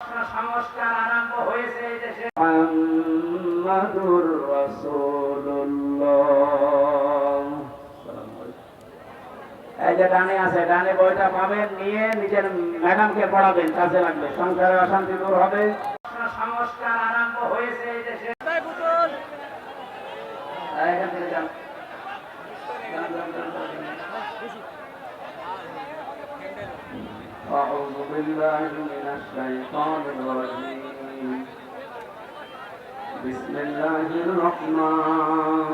সংস্কার আরম্ভ হয়েছে এই দেশে। মুহাম্মাদুর রাসূলুল্লাহ। এই যে ডানে আছে, ডানে বইটা পাবেন, নিয়ে নিজের ম্যাডামকে পড়াবেন, কাজে লাগবে, সংসারে অশান্তি দূর হবে। সংস্কার আরম্ভ হয়েছে এই দেশে। এখান থেকে যান। أعوذ بالله من الشيطان الرجيم. بسم الله الرحمن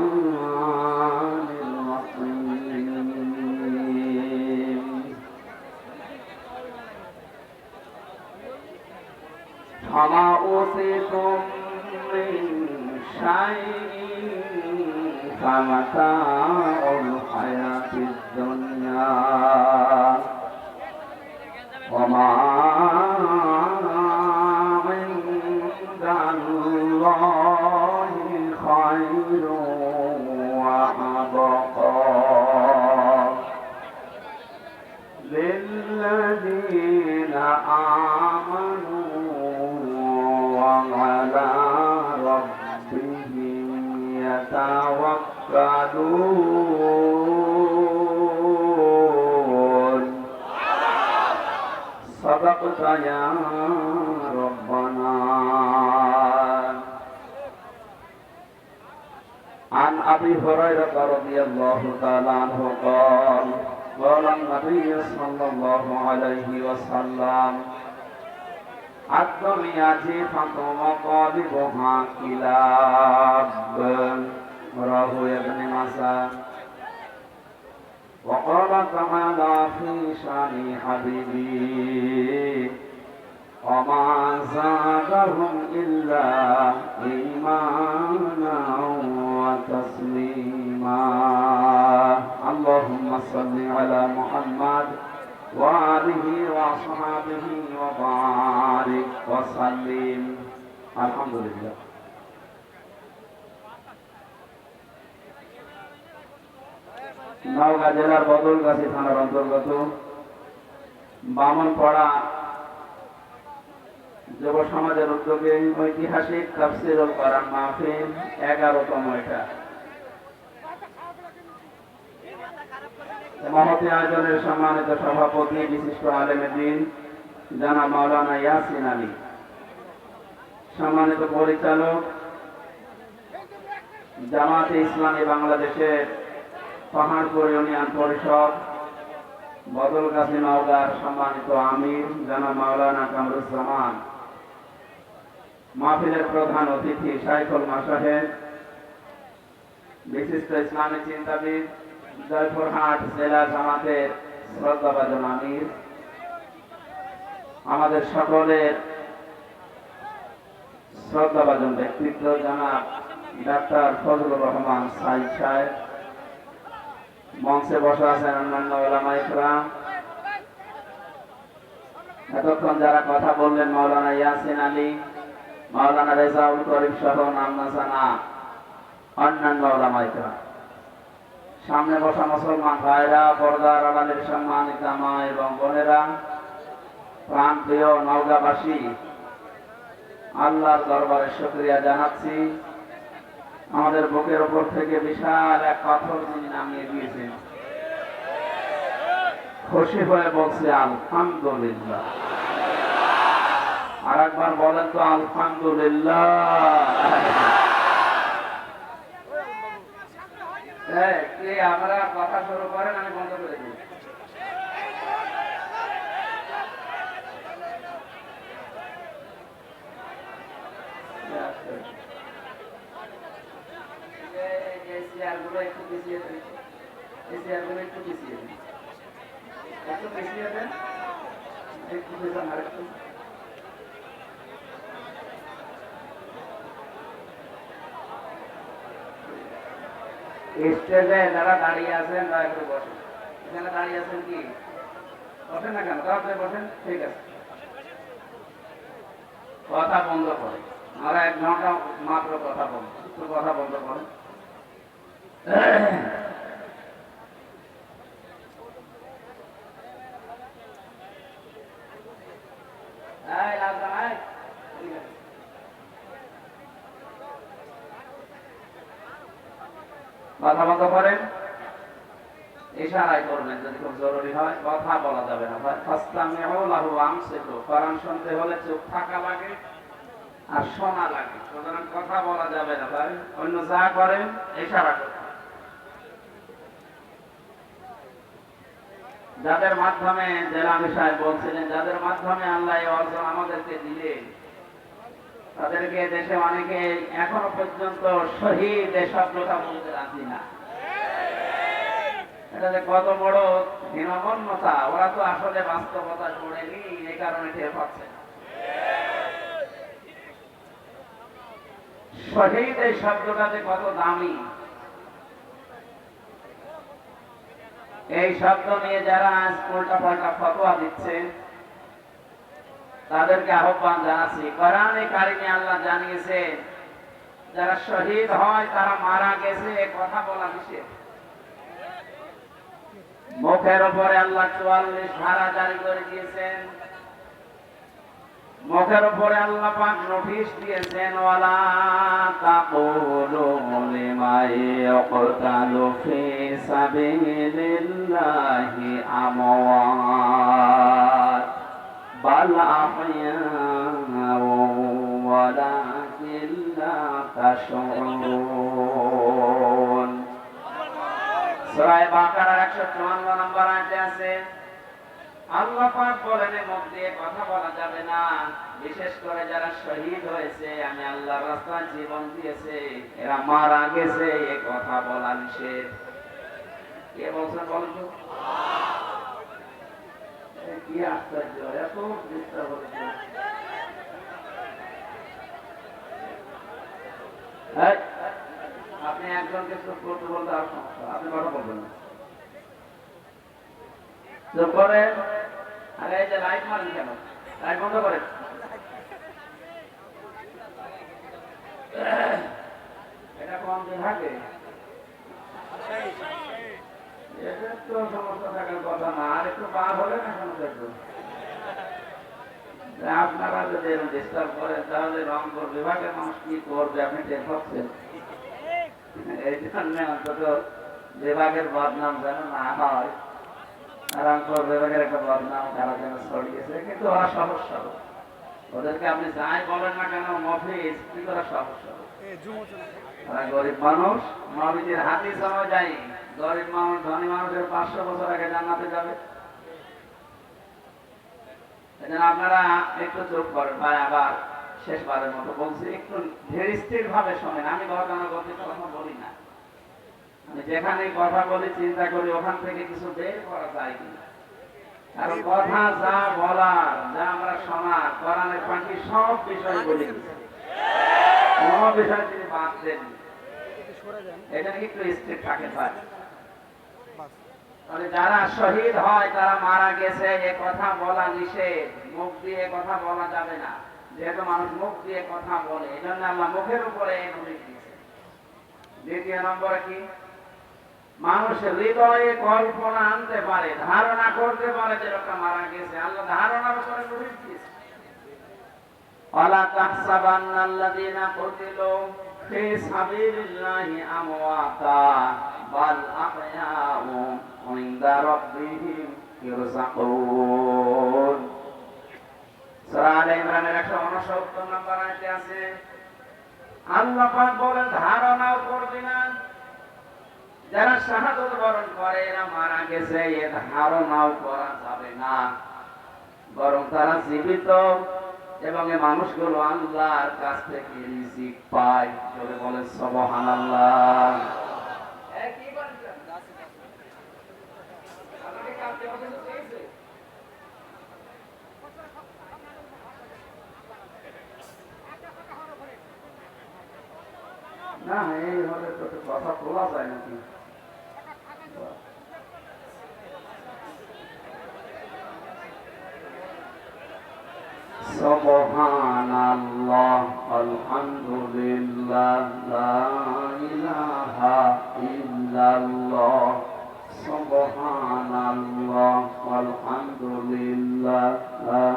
الرحيم. فما أوتيتم من شيء فمتاع الحياة الدنيا وما عند الله خير وأبقى للذين آمنوا وعلى ربهم يتوكلون. صدقت يا ربنا. عن أبي هريرة رضي الله تعالى عنه قال قال النبي صلى الله عليه وسلم الدنيا جيفة وقالبها كلاب. رواه ابن ماجه. وقال تعالى في شان حبيبي وما زادهم إلا إيمانا وتسليما. اللهم صل على محمد وآله وأصحابه وبارك وسلم. الحمد لله. নওগাঁ জেলার বদলগাছি থানার অন্তর্গত বামনপাড়া যুব সমাজের উদ্যোগে ঐতিহাসিক তাফসীরুল কোরআন মাহফিল 11তম এটা মহতী আয়োজনের সম্মানিত সভাপতি বিশিষ্ট আলেমে দ্বীন জনাব মাওলানা ইয়াসিন আলী, সম্মানিত পরিচালক জামাতে ইসলামী বাংলাদেশের পাহাড়পুর ইউনিয়ন পরিষদ বদলগাছি নওগাঁর সম্মানিত আমির জনাব মাওলানা কামরুজ্জামান, মাহফিলের প্রধান অতিথি শাইখুল মাশায়েখ, বিশিষ্ট ইসলামী চিন্তাবিদ জয়পুরহাট জেলা জামাতের শ্রদ্ধাভাজন আমির, আমাদের সকলের শ্রদ্ধাভাজন ব্যক্তিত্ব জনাব ডাক্তার ফজলুর রহমান সাইদ সাহেব, মঞ্চে বসে আছেন অন্যান্য উলামা ইকরাম, এতক্ষণ যারা কথা বললেন মাওলানা ইয়াসিন আলী, মাওলানা রেজাউল করিম সহ নাম না জানা অন্যান্য উলামা ইকরাম, সামনে বসা মুসলমান ভাইরা, পর্দার আড়ালের সম্মানিতা মা এবং বোনেরা, প্রাণপ্রিয় নওগাঁবাসী, আল্লাহর দরবারে শুকরিয়া জানাচ্ছি। আমাদের বুকের উপর থেকে বিশাল এক পাথর তিনি নামিয়ে দিয়েছেন। খুশি হয়ে বলছে আলহামদুলিল্লাহ। আর একবার বলেন তো আলহামদুলিল্লাহ। আমরা কথা শুরু করেন, আমি বন্ধ করে দিই। চেয়ারগুলো একটু পিছিয়ে দেন, এই চেয়ারগুলো একটু পিছিয়ে দেন, একটু পিছিয়ে দেন, একটু পেছন আর একটু। স্টেজে যারা দাঁড়িয়ে আছেন দয়া করে বসেন। এখানে দাঁড়িয়ে আছেন কি বসেন না কেন? তাড়াতাড়ি বসেন। ঠিক আছে, কথা বন্ধ করে, আমরা 1 ঘন্টা মাত্র কথা বলবো, একটু কথা বন্ধ করেন। এই কথা বন্ধ করেন, ইশারায় করবেন যদি খুব জরুরি হয়। কথা বলা যাবে না। ফাসতামিউ লাহু ওয়া আমসিকু। কোরআন শুনতে হলে চুপ থাকা লাগে আর শোনা লাগে, সুতরাং কথা বলা যাবে না ভাই। অন্য যা করেন ইশারা করবেন। যাদের মাধ্যমে জেলামি সাহেব বলছিলেন, যাদের মাধ্যমে আল্লাহ এই অর্জন আমাদেরকে দিলেন, তাদেরকে দেশে অনেকে এখনো পর্যন্ত শহীদ এই শব্দটা বলতে রাজি না। এটা যে কত বড় হীনমন্যতা, ওরা তো আসলে বাস্তবতা পড়েনি, এই কারণে টের পাচ্ছে না। শহীদ এই শব্দটা যে কত দামি, এই শব্দ নিয়ে যারা আজ উল্টা পাল্টা ফতোয়া দিচ্ছে তাদেরকে আহ্বান জানাচ্ছি, কোরআনে কারিমে আল্লাহ জানিয়েছে যারা শহীদ হয় তারা মারা গেছে এ কথা বলা নিষেধ। মুখের উপরে আল্লাহ ৪৪ ধারা জারি করে দিয়েছেন, মুখের উপরে আল্লাহ পাক নোটিশ দিয়েছেন, ওয়ালা তাকুলু লিমা ইয়াকতালু ফি সাবিলিল্লাহি আমওয়াত বাল আহইয়াউ ওয়ালাকিন লা তাশউরুন। সূরা বাকারার ১৫৪ নম্বর আয়াতে আছে, আল্লাহ পাক বলেন মুখ দিয়ে কথা বলা যাবে না, বিশেষ করে যারা শহীদ হয়েছে, আমি আল্লাহর রাস্তায় জীবন দিয়েছে, এরা মারা গেছে এ কথা বলা নিষেধ। কে বলছেন বলেন তো? কি আশ্চর্য, এত ডিস্টার্ব হচ্ছে। আপনি একজনকে চুপ করতে বলতে আর সমস্যা, আপনি কথা বলবেন না, চুপ করেন। আরে এই যে লাইট মারেন কেন? লাইট বন্ধ করেন। এটা কম যে থাকে, এটা তো সমস্যা থাকার কথা না। আর একটু পার হলে না সমস্যা। একটু আপনারা যদি এরকম ডিস্টার্ব করেন তাহলে রংপুর বিভাগের মানুষ কি করবে আপনি টের পাচ্ছেন? এই জন্য অন্তত বিভাগের বদনাম যেন না হয়, রংপুর বিভাগের একটা বদনাম তারা যেন ছড়িয়েছে। কিন্তু ওরা সমস্যা, ওদেরকে আপনি যাই বলেন না কেন মফিজ কি করা সমস্যা। ওরা গরিব মানুষ, নবীজির হাদিস অনুযায়ী গরিব মানুষ ধনী মানুষের ৫০০ বছর আগে জান্নাতে যাবে। এজন্য আপনারা একটু চুপ করেন ভাই। আবার শেষবারের মতো বলছি, একটু ধীর স্থির ভাবে শোনেন। আমি গতানুগতিক কথা বলি না, আমি যেখানে কথা বলি চিন্তা করি ওখান থেকে কিছু বের করা যায় কিনা। কারণ কথা যা বলার, যা আমরা শোনার, কোরআনের পাখি সব বিষয় বলে দিচ্ছে, কোন বিষয় তিনি বাদ দেন। এটা একটু স্থির থাকে ভাই। তাহলে যারা শহীদ হয় তারা মারা গেছে এ কথা বলা নিষেধ, মুখ দিয়ে কথা বলা যাবে না, যেহেতু মানুষ মুখ দিয়ে কথা বলে, এই জন্য আল্লাহ মুখের উপরে এই নোটিশ দিয়েছে। দ্বিতীয় নম্বরে কি, মানুষ হৃদয়ে কল্পনা আনতে পারে, ধারণা করতে পারে যে লোকটা মারা গেছে, আল্লাহ ধারণার উপরে নোটিশ দিয়েছে। ওয়ালা তাহসাবান্নাল্লাযীনা কুতিলু ফি সাবিলিল্লাহি আমওয়াতা বাল আহয়াউ ইনদা রাব্বিহিম ইরযাকুন। সূরা আলে ইমরানের ১৬৯ নম্বর আয়াতে আছে, আল্লাহ পাক বলেন ধারণাও করবে না, যারা শাহাদাত বরণ করে এরা মারা গেছে এ ধারণাও করা যাবে না, বরং তারা জীবিত এবং এই মানুষগুলো আল্লাহর কাছ থেকে রিজিক পায়। জোরে বলেন সুবহানাল্লাহ। না এই হলে তো কথা বলা যায় নাকি? সুবহানাল্লাহ আলহামদুলিল্লাহ লা ইলাহা ইল্লাল্লাহ। সুবহানাল্লাহ আলহামদুলিল্লাহ লা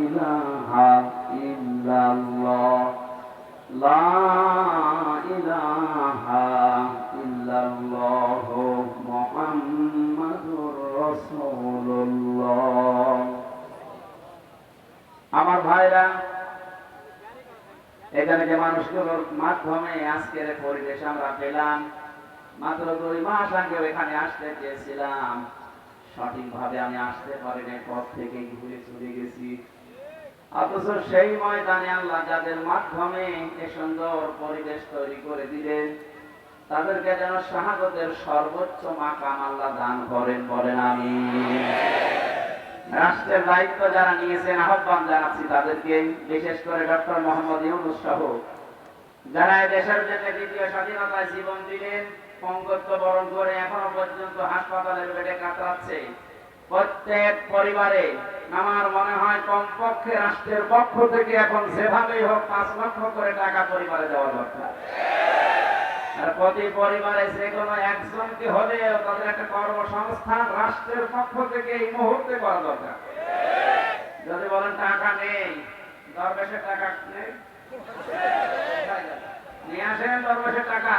ইলাহা ইল্লাল্লাহ লা ইলাহা ইল্লাল্লাহ। ভাইরা, এখানে যে মানুষগুলোর মাধ্যমে আজকের পরিবেশ আমরা পেলাম, মাত্র 2 মাস আগে এখানে আসতে চেয়েছিলাম, সঠিকভাবে আমি আসতে পারিনি, পথ থেকে ঘুরে চলে গেছি। অথচ সেই ময়দানে আল্লাহ যাদের মাধ্যমে এ সুন্দর পরিবেশ তৈরি করে দিলেন, তাদেরকে যেন শাহাদাতের সর্বোচ্চ মাকাম আল্লাহ দান করেন, বলেন আমিন। রাষ্ট্রের দায়িত্ব যারা নিয়েছেন, আহ্বান জানাচ্ছি তাদেরকে, বিশেষ করে ডক্টর মোহাম্মদ ইউনূস সহ যারা এই দেশের জন্য দ্বিতীয় স্বাধীনতায় জীবন দিলেন, পঙ্গত্ব বরণ করে এখনো পর্যন্ত হাসপাতালের বেডে কাতরাচ্ছে। প্রত্যেক পরিবারে আমার মনে হয় কমপক্ষে রাষ্ট্রের পক্ষ থেকে এখন যেভাবেই হোক 5 লক্ষ করে টাকা পরিবারে দেওয়া দরকার। আর প্রতি পরিবারে যে কোনো একজনকে হলে তাদের একটা কর্মসংস্থান রাষ্ট্রের পক্ষ থেকে এই মুহূর্তে করা দরকার। যদি বলেন টাকা নেই, দরবেশের টাকা নেই, নিয়ে আসেন দরবেশের টাকা।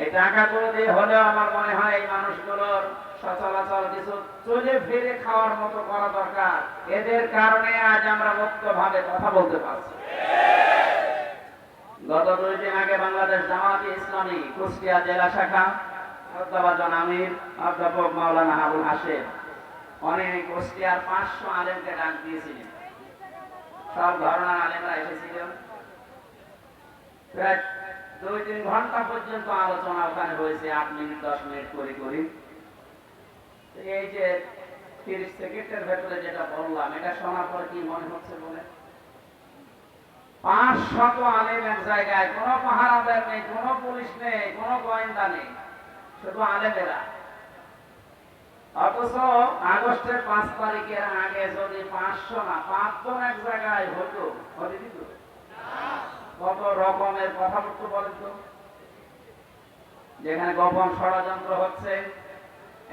এই টাকাগুলো দিয়ে হলেও আমার মনে হয় এই মানুষগুলোর সচলাচল কিছু চলে ফিরে খাওয়ার মতো করা দরকার। এদের কারণে আজ আমরা মুক্তভাবে কথা বলতে পারছি। গত 2 দিন আগে বাংলাদেশ জামায়াতে ইসলামী কুষ্টিয়া জেলা শাখা অধ্যক্ষ আমির অধ্যাপক মাওলানা আবুল হাশেম অনেক কুষ্টিয়ার 500 আলেমকে ডাক দিয়েছিলেন। সব ধরনের আলেমরা এসেছিলেন। প্রায় 2-3 ঘন্টা পর্যন্ত আলোচনা ওখানে হয়েছে, 8 মিনিট 10 মিনিট করে করে। এই যে 30 সেকেন্ডের ভেতরে যেটা বললাম, এটা শোনার পর কি মনে হচ্ছে বলে? 500 আলেম এক জায়গায়, কোনো পাহারাদার নেই, কোনো পুলিশ নেই, কোনো গোয়েন্দা নেই, শুধু আলেমেরা। অথচ আগস্টের 5 তারিখের আগে যদি 500 না 5 জন এক জায়গায় হতো, হতে দিত? কত রকমের কথা বলতে বলেন তো। যেখানে গোপন ষড়যন্ত্র হচ্ছে,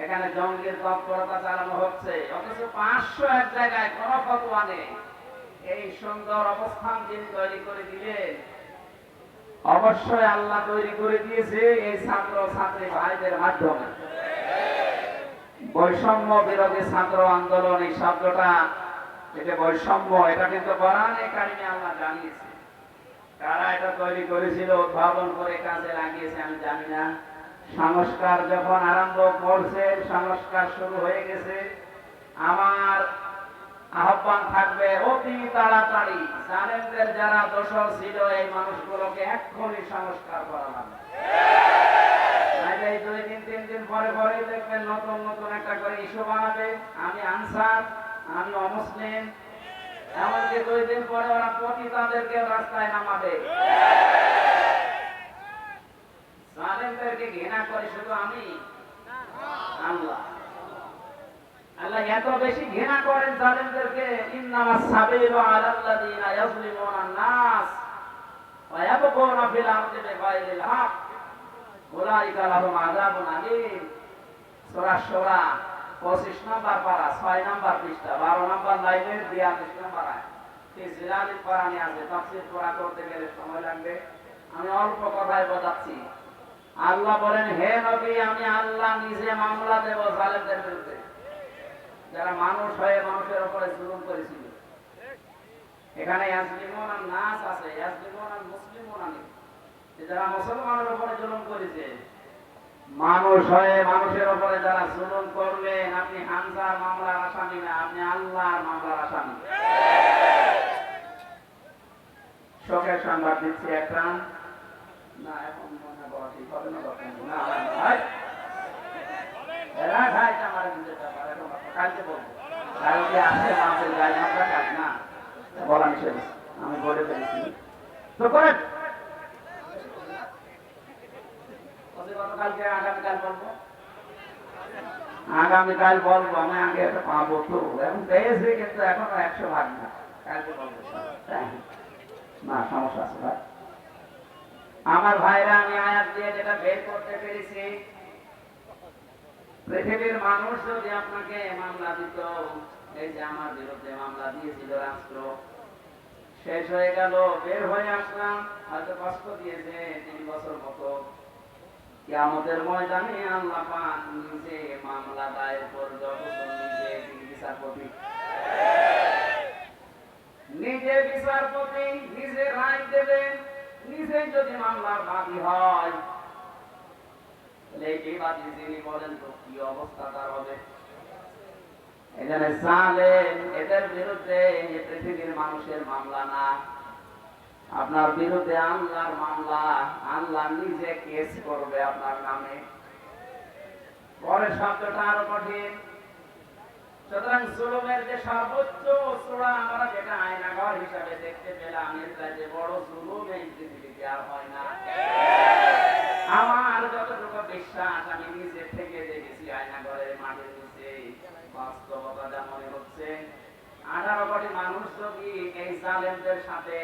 এখানে জঙ্গির তৎপরতা চালানো হচ্ছে, অথচ 500 এক জায়গায় কোনো ফতোয়া নেই। এই সুন্দর অবস্থান যিনি তৈরি করে দিলেন, অবশ্যই আল্লাহ তৈরি করে দিয়েছে এই ছাত্র ছাত্রী ভাইদের মাধ্যমে। বৈষম্য বিরোধী ছাত্র আন্দোলন, এই শব্দটা, এটা বৈষম্য, এটা কিন্তু কোরআনে কারিমে আল্লাহ জানিয়েছে। কারা এটা তৈরি করেছিল, উদ্ভাবন করে কাজে লাগিয়েছে আমি জানি না। সংস্কার যখন আরম্ভ করছে, সংস্কার শুরু হয়ে গেছে। আমার আহ্বান থাকবে অতি তাড়াতাড়ি জালেমদের যারা দোষর ছিল এই মানুষগুলোকে এক্ষুনি সংস্কার করা লাগবে। এই 2-3 দিন পরে পরেই দেখবেন নতুন নতুন একটা করে ইস্যু বানাবে, আমি আনসার, আমি অমুসলিম। এমনকি 2 দিন পরে ওরা পতিতাদেরকে রাস্তায় নামাবে। জালেমদেরকে ঘৃণা করে শুধু আমি, আল্লাহ আল্লাহ এত বেশি ঘৃণা করেন জালেমদেরকে। ইন্নামাস সাবিলু আলাল্লাযিনা ইয়াযলিমুনান নাস ওয়া ইয়াবগুনা ফিল আরদি বিগাইরিল হক উলাইকা লাহুম আযাবুন আলীম। সূরা সূরা 25 নম্বর পারা 6 নম্বর পৃষ্ঠা 12 নম্বর লাইনের 42 নম্বর আয়াত। এই জিলালি কোরআনে আছে, তাফসীর পড়া করতে গেলে সময় লাগবে, আমি অল্প কথায় বোঝাচ্ছি। আল্লাহ বলেন, হে নবী, আমি আল্লাহ নিজে মামলা দেব জালেমদের বিরুদ্ধে, যারা মানুষ হয়ে মানুষের উপরে জুলুম করেছিল। এখানে ইয়াজলিমুনান নাস আছে, ইয়াজলিমুনাল মুসলিমুনা নেই। যারা মুসলমানের উপরে জুলুম করেছে, মানুষ হয়ে মানুষের উপরে যারা জুলুম করবেন, আপনি হামজার মামলার আসামি না, আপনি আল্লাহর মামলার আসামি। শোকের সংবাদ দিচ্ছি একটা, না এখন মনে করা ঠিক হবে না, না ভাই এরা ভাই আমার নিজের ব্যাপার, এখন কালকে বলবো। কালকে আসে মাসের গায়ে আমরা কাজ না বলা নিষেধ, আমি বলে ফেলেছি তো করেন। কালকে আগামীকাল বলবো, আগামীকাল বলবো, আমি আগে একটা পাবো তো, এখন পেয়েছি কিন্তু এখন 100 ভাগ না, কালকে বলবো না, সমস্যা আছে ভাই। আমার ভাইরা, আমি আয়াত দিয়ে যেটা বের করতে পেরেছি, পৃথিবীর মানুষ যদি আপনাকে মামলা দিত, এই যে আমার বিরুদ্ধে মামলা দিয়েছিল রাষ্ট্র, শেষ হয়ে গেল, বের হয়ে আসলাম, হয়তো কষ্ট দিয়েছে 3 বছর মতো, কিয়ামতের ময়দানে আল্লাহ পাক নিজে মামলা দায়ের করবে, অথচ নিজে তিনি বিচারপতি। যদি মামলার বাদী হয়, তাহলে এই বাদী যিনি বলেন তো কি অবস্থা তার হবে? এখানে জালেম, এদের বিরুদ্ধে পৃথিবীর মানুষের মামলা না, আপনার বিরুদ্ধে আল্লাহর মামলা। আল্লাহ নিজে কেস করবে আপনার নামে। পরের শব্দটা আরো কঠিন। সুতরাং জুলুমের যে সর্বোচ্চ চূড়া আমরা যেটা আয়নাঘর হিসাবে দেখতে পেলাম, এর কাছে বড় জুলুম এই পৃথিবীতে আর হয় না। আমার যতটুকু বিশ্বাস, আমি নিজে থেকে দেখেছি আয়নাঘরের মাটির নিচে, বাস্তবতা যা মনে হচ্ছে, 18 কোটি মানুষ যদি এই জালেমদের সাথে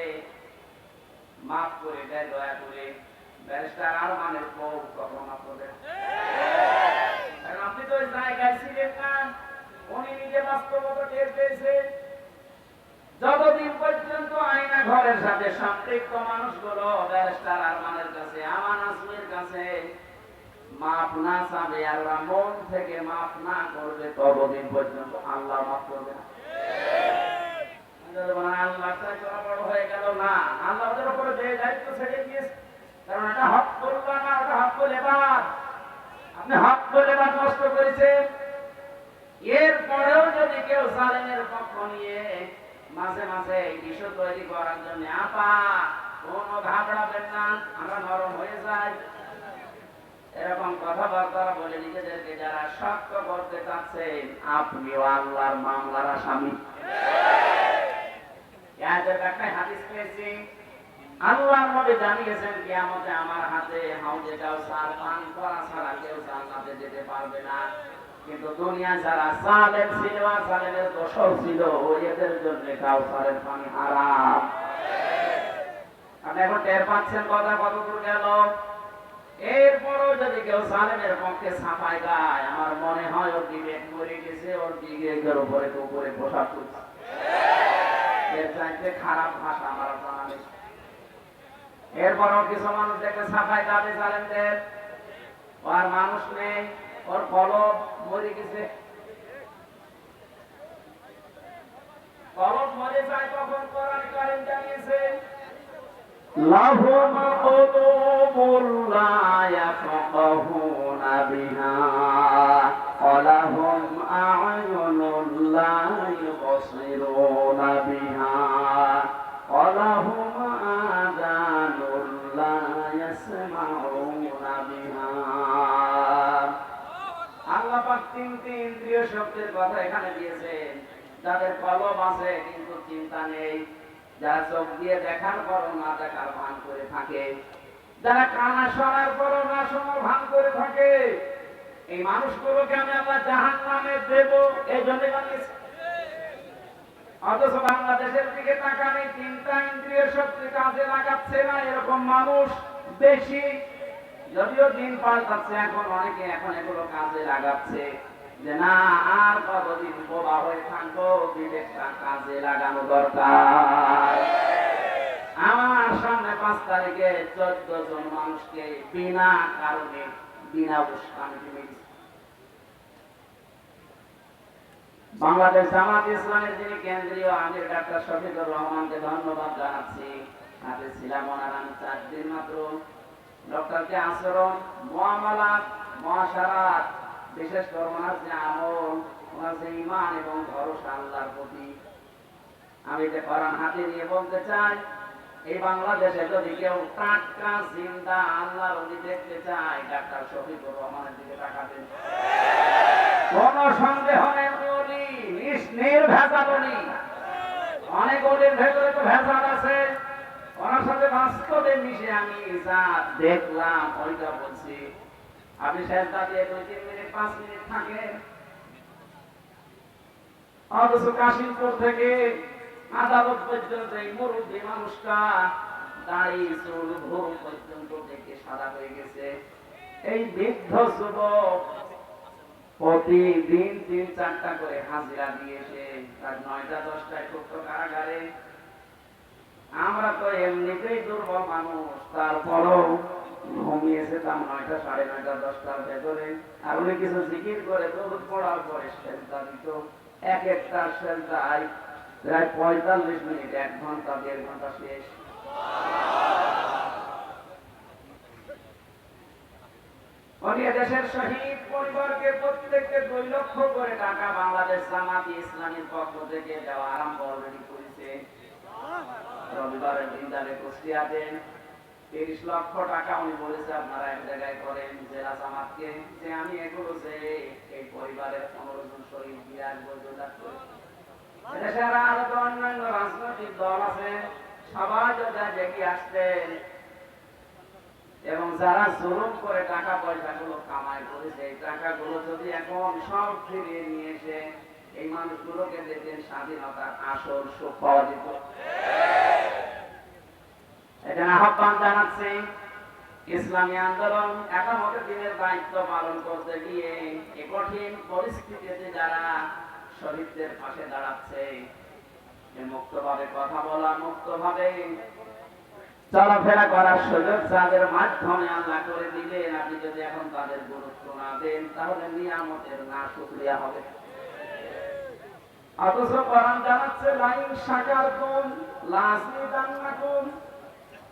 মাফ করে দেয়, দয়া করে, ব্যারিস্টার আরমানের বউ কখন মাফ করবেন? আপনি তো ওই জায়গায় ছিলেন না, উনি নিজে বাস্তবতা টের পেয়েছে। যতদিন পর্যন্ত আয়না ঘরের সাথে সম্পৃক্ত মানুষগুলো ব্যারিস্টার আরমানের কাছে, আমান আসমের কাছে মাফ না চাবে আর মন থেকে মাফ না করবে, ততদিন পর্যন্ত আল্লাহ মাফ করবে না। আল্লাহ বড় হয়ে গেল না, আল্লাহ ওদের উপরে যে দায়িত্ব ছেড়ে দিয়েছে, কারণ এটা হক করবা না, ওটা হক বলে বাদ। আপনি হক বলে বাদ নষ্ট করেছেন। এরপরেও যদি কেউ জালেমের পক্ষ নিয়ে মাঝে মাঝে ইস্যু তৈরি করার জন্য, আপা কোনো ঘাবড়াবেন না, আমরা নরম হয়ে যাই, এরকম কথাবার্তা বলে নিজেদেরকে যারা শক্ত করতে চাচ্ছেন, আপনিও আল্লাহর মামলার আসামি। হাদিস পেয়েছি, আল্লাহর নবী জানিয়েছেন কিয়ামতে আমার হাতে হাউজে কাউসার পান করা ছাড়া কেউ জান্নাতে যেতে পারবে না। কিন্তু দুনিয়া যারা জালেম ছিল আর জালেমের দোষর ছিল, এদের জন্য কাউসারের পানি হারাম। আপনি এখন টের পাচ্ছেন কথা কতদূর গেল। এরপরও যদি কেউ জালেমের পক্ষে ছাপায় গায়, আমার মনে হয় ওর বিবেক মরে গেছে, ওর বিবেকের উপরে উপরে পোশাক করছে। এর চাইতে খারাপ ভাষা আমার জানা নেই। এরপরও কিছু মানুষ দেখে ছাপায় গাবে জালেমদের, আর মানুষ নেই, ওর কলব মরে গেছে। কলব মরে যায় কখন? কোরআন কারীম জানিয়েছে, লাহুম কুলুবুন লা ইয়াফকাহুনা বিহা ওয়া লাহুম আ'য়ুনুন লা ইউবসিরুনা বিহা ওয়া লাহুম আযানুন লা ইয়াসমাউনা বিহা। আল্লাহ পাক তিনটি ইন্দ্রিয় শক্তির কথা এখানে দিয়েছেন। যাদের কলব আছে কিন্তু চিন্তা নেই, যারা চোখ দিয়ে দেখার পরও না দেখার ভান করে থাকে, যারা কানা শোনার পরও না শোনার ভান করে থাকে, এই মানুষগুলোকে আমি আল্লাহ জাহান্নামে দেব, এই জন্য বানিয়েছি। অথচ বাংলাদেশের দিকে তাকালে তিনটা ইন্দ্রিয় শক্তি কাজে লাগাচ্ছে না এরকম মানুষ বেশি। যদিও দিন পাল্টাচ্ছে, এখন অনেকে এখন এগুলো কাজে লাগাচ্ছে, যে না আর কতদিন বোবা হয়ে থাকবো, বিবেকটা কাজে লাগানো দরকার। আমার সামনে 5 তারিখে 14 জন মানুষকে বিনা কারণে, বিনা উস্কানিতে মেরেছে। বাংলাদেশ জামাত ইসলামের যিনি কেন্দ্রীয় আমির ডাক্তার শফিকুর রহমানকে ধন্যবাদ জানাচ্ছি। সাথে ছিলাম ওনার আমি 4 দিন মাত্র। ডক্টরকে আচরণ, মুআমালাত, মুআশারাত, বিশেষ করে ওনার যে আমল, ওনার যে ঈমান এবং ভরসা আল্লাহর প্রতি, আমি যে কোরআন হাতে নিয়ে বলতে চাই, এই বাংলাদেশে যদি কেউ টাটকা জিন্দা আল্লাহর ওলি দেখতে চায়, ডাক্তার শফিকুর রহমানের দিকে তাকাবেন। কোন সন্দেহ নেই, ওলি নির্ভেজাল ওলি। অনেক ওলির ভেতরে তো ভেজাল আছে, ওনার সাথে বাস্তবে মিশে আমি যা দেখলাম ওইটা বলছি। আপনি সেজদা দিয়ে 2-3 মিনিট 5 মিনিট থাকেন, অথচ কাশিমপুর থেকে আদালত পর্যন্ত এই মুরব্বী মানুষটা দাড়ি চুল ঘুম পর্যন্ত দেখে সাদা হয়ে গেছে। এই বৃদ্ধ যুবক প্রতিদিন 3-4টা করে হাজিরা দিয়েছে, তার 9টা-10টায় ছোট্ট কারাগারে। আমরা তো এমনিতেই দুর্বল মানুষ, তারপরও ঘুমিয়েছে তার 9টা, 9:30, 10টার ভেতরে। আর উনি কিছু জিকির করে দরুদ পড়ার পরে সেজদা দিত। এক একটা সেজদায় প্রায় 45 মিনিট, 1 ঘন্টা 1.5 ঘন্টা শেষ। উনি দেশের শহীদ পরিবারকে প্রত্যেককে 2 লক্ষ করে টাকা বাংলাদেশ জামাতি ইসলামীর পক্ষ থেকে দেওয়া আরম্ভ অলরেডি করেছে। রবিবারের দিন তাদের কুষ্টিয়াতে 30 লক্ষ টাকা উনি বলেছে আপনারা এক জায়গায় করেন জেলা জামাতকে, যে আমি এগুলো যে এই পরিবারের 15 জন শহীদ দিয়ে আসবো জোগাড় করে। দেশের আরো তো অন্যান্য রাজনৈতিক দল আছে, সবাই যদি দেখে আসতেন এবং যারা জুলুম করে টাকা পয়সাগুলো কামাই করেছে এই টাকাগুলো যদি এখন সব ফিরিয়ে নিয়ে এসে এই মানুষগুলোকে দিতেন, স্বাধীনতার আসল সুখ পাওয়া যেত। এটা আহ্বান জানাচ্ছি ইসলামী আন্দোলন একামতের দিনের দায়িত্ব পালন করতে গিয়ে এই কঠিন পরিস্থিতিতে যারা শহীদদের পাশে দাঁড়াচ্ছে, মুক্তভাবে কথা বলা, মুক্তভাবে চলাফেরা করার সুযোগ যাদের মাধ্যমে আল্লাহ করে দিলেন, আপনি যদি এখন তাদের গুরুত্ব না দেন তাহলে নিয়ামতের না শুকরিয়া হবে। অথচ কোরআন জানাচ্ছে লাইন শাকারতুম লাযিদান্নাকুম,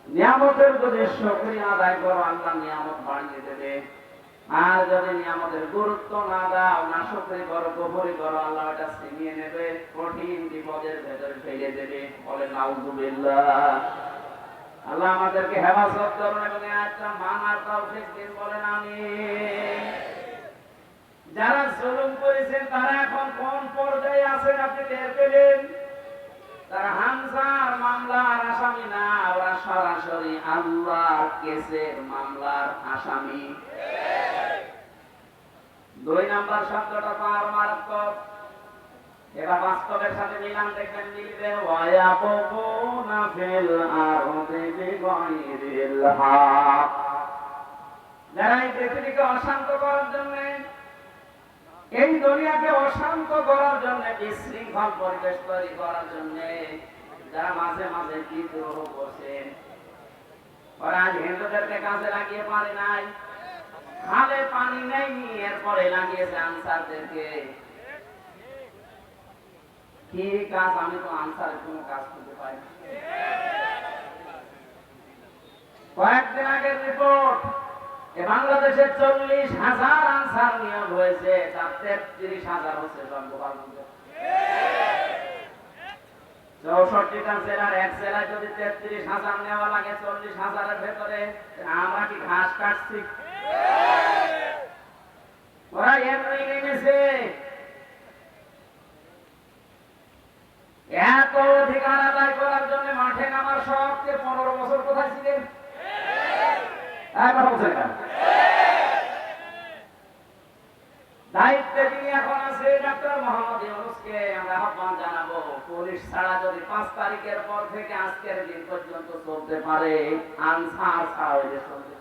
নিয়ামতের যদি শুকরিয়া আদায় করো আল্লাহ নিয়ামত বাড়িয়ে দেবে, আর যদি নিয়ামতের গুরুত্ব না দাও, না শুকরি করো, কুফরি করো, আল্লাহ এটা ছিনিয়ে নেবে, কঠিন বিপদের ভেতরে ফেলে দেবে। বলে নাউযুবিল্লাহ। আল্লাহ আমাদেরকে হেফাজত করুন এবং একটা মানার তৌফিক দিন, বলেন আমিন। যারা জুলুম করেছেন তারা এখন কোন পর্যায়ে আছেন আপনি টের পেলেন? তারা হামজার মামলার আসামি না, ওরা সরাসরি আল্লাহর কেসের মামলার আসামি। 2 নাম্বার শব্দটা তো আরো মারাত্মক। এবার বাস্তবের সাথে মিলান দেখবেন, মিলবে ওয়ায়াবুনা ফিল আরদি বিগাইরিল হক। যারা এই পৃথিবীকে অশান্ত করার জন্য, এই দুনিয়াকে অশান্ত করার জন্য, বিশৃঙ্খল পরিবেশ তৈরি করার জন্য যারা মাঝে মাঝে বিদ্রোহ করছেন, ওরা হিন্দুদেরকে কাজে লাগিয়ে পারে নাই, খালে পানি নেই এরপরে লাগিয়েছে আনসারদেরকে। কি কাজ? আমি তো আনসারের কোনো কাজ করতে পাই না। কয়েকদিন আগের রিপোর্ট, বাংলাদেশের 40,000 আনসার নিয়োগ হয়েছে, তার 33,000 হচ্ছে জন্মবাংলা। 64টা জেলার এক জেলায় যদি 33,000 নেওয়া লাগে 40,000-এর ভেতরে, আমরা কি ঘাস কাটছি? ওরা এমনি নেমেছে। এত অধিকার আদায় করার জন্য মাঠে নামার শখকে 15 বছর কোথায় ছিলেন? দায়িত্বে যিনি এখন আছে ডক্টর মোহাম্মদ ইউনূসকে আমরা আহ্বান জানাবো, পুলিশ ছাড়া যদি 5 তারিখের পর থেকে আজকের দিন পর্যন্ত চলতে পারে, আনসার ছাড়া ওই দেশ চলবে।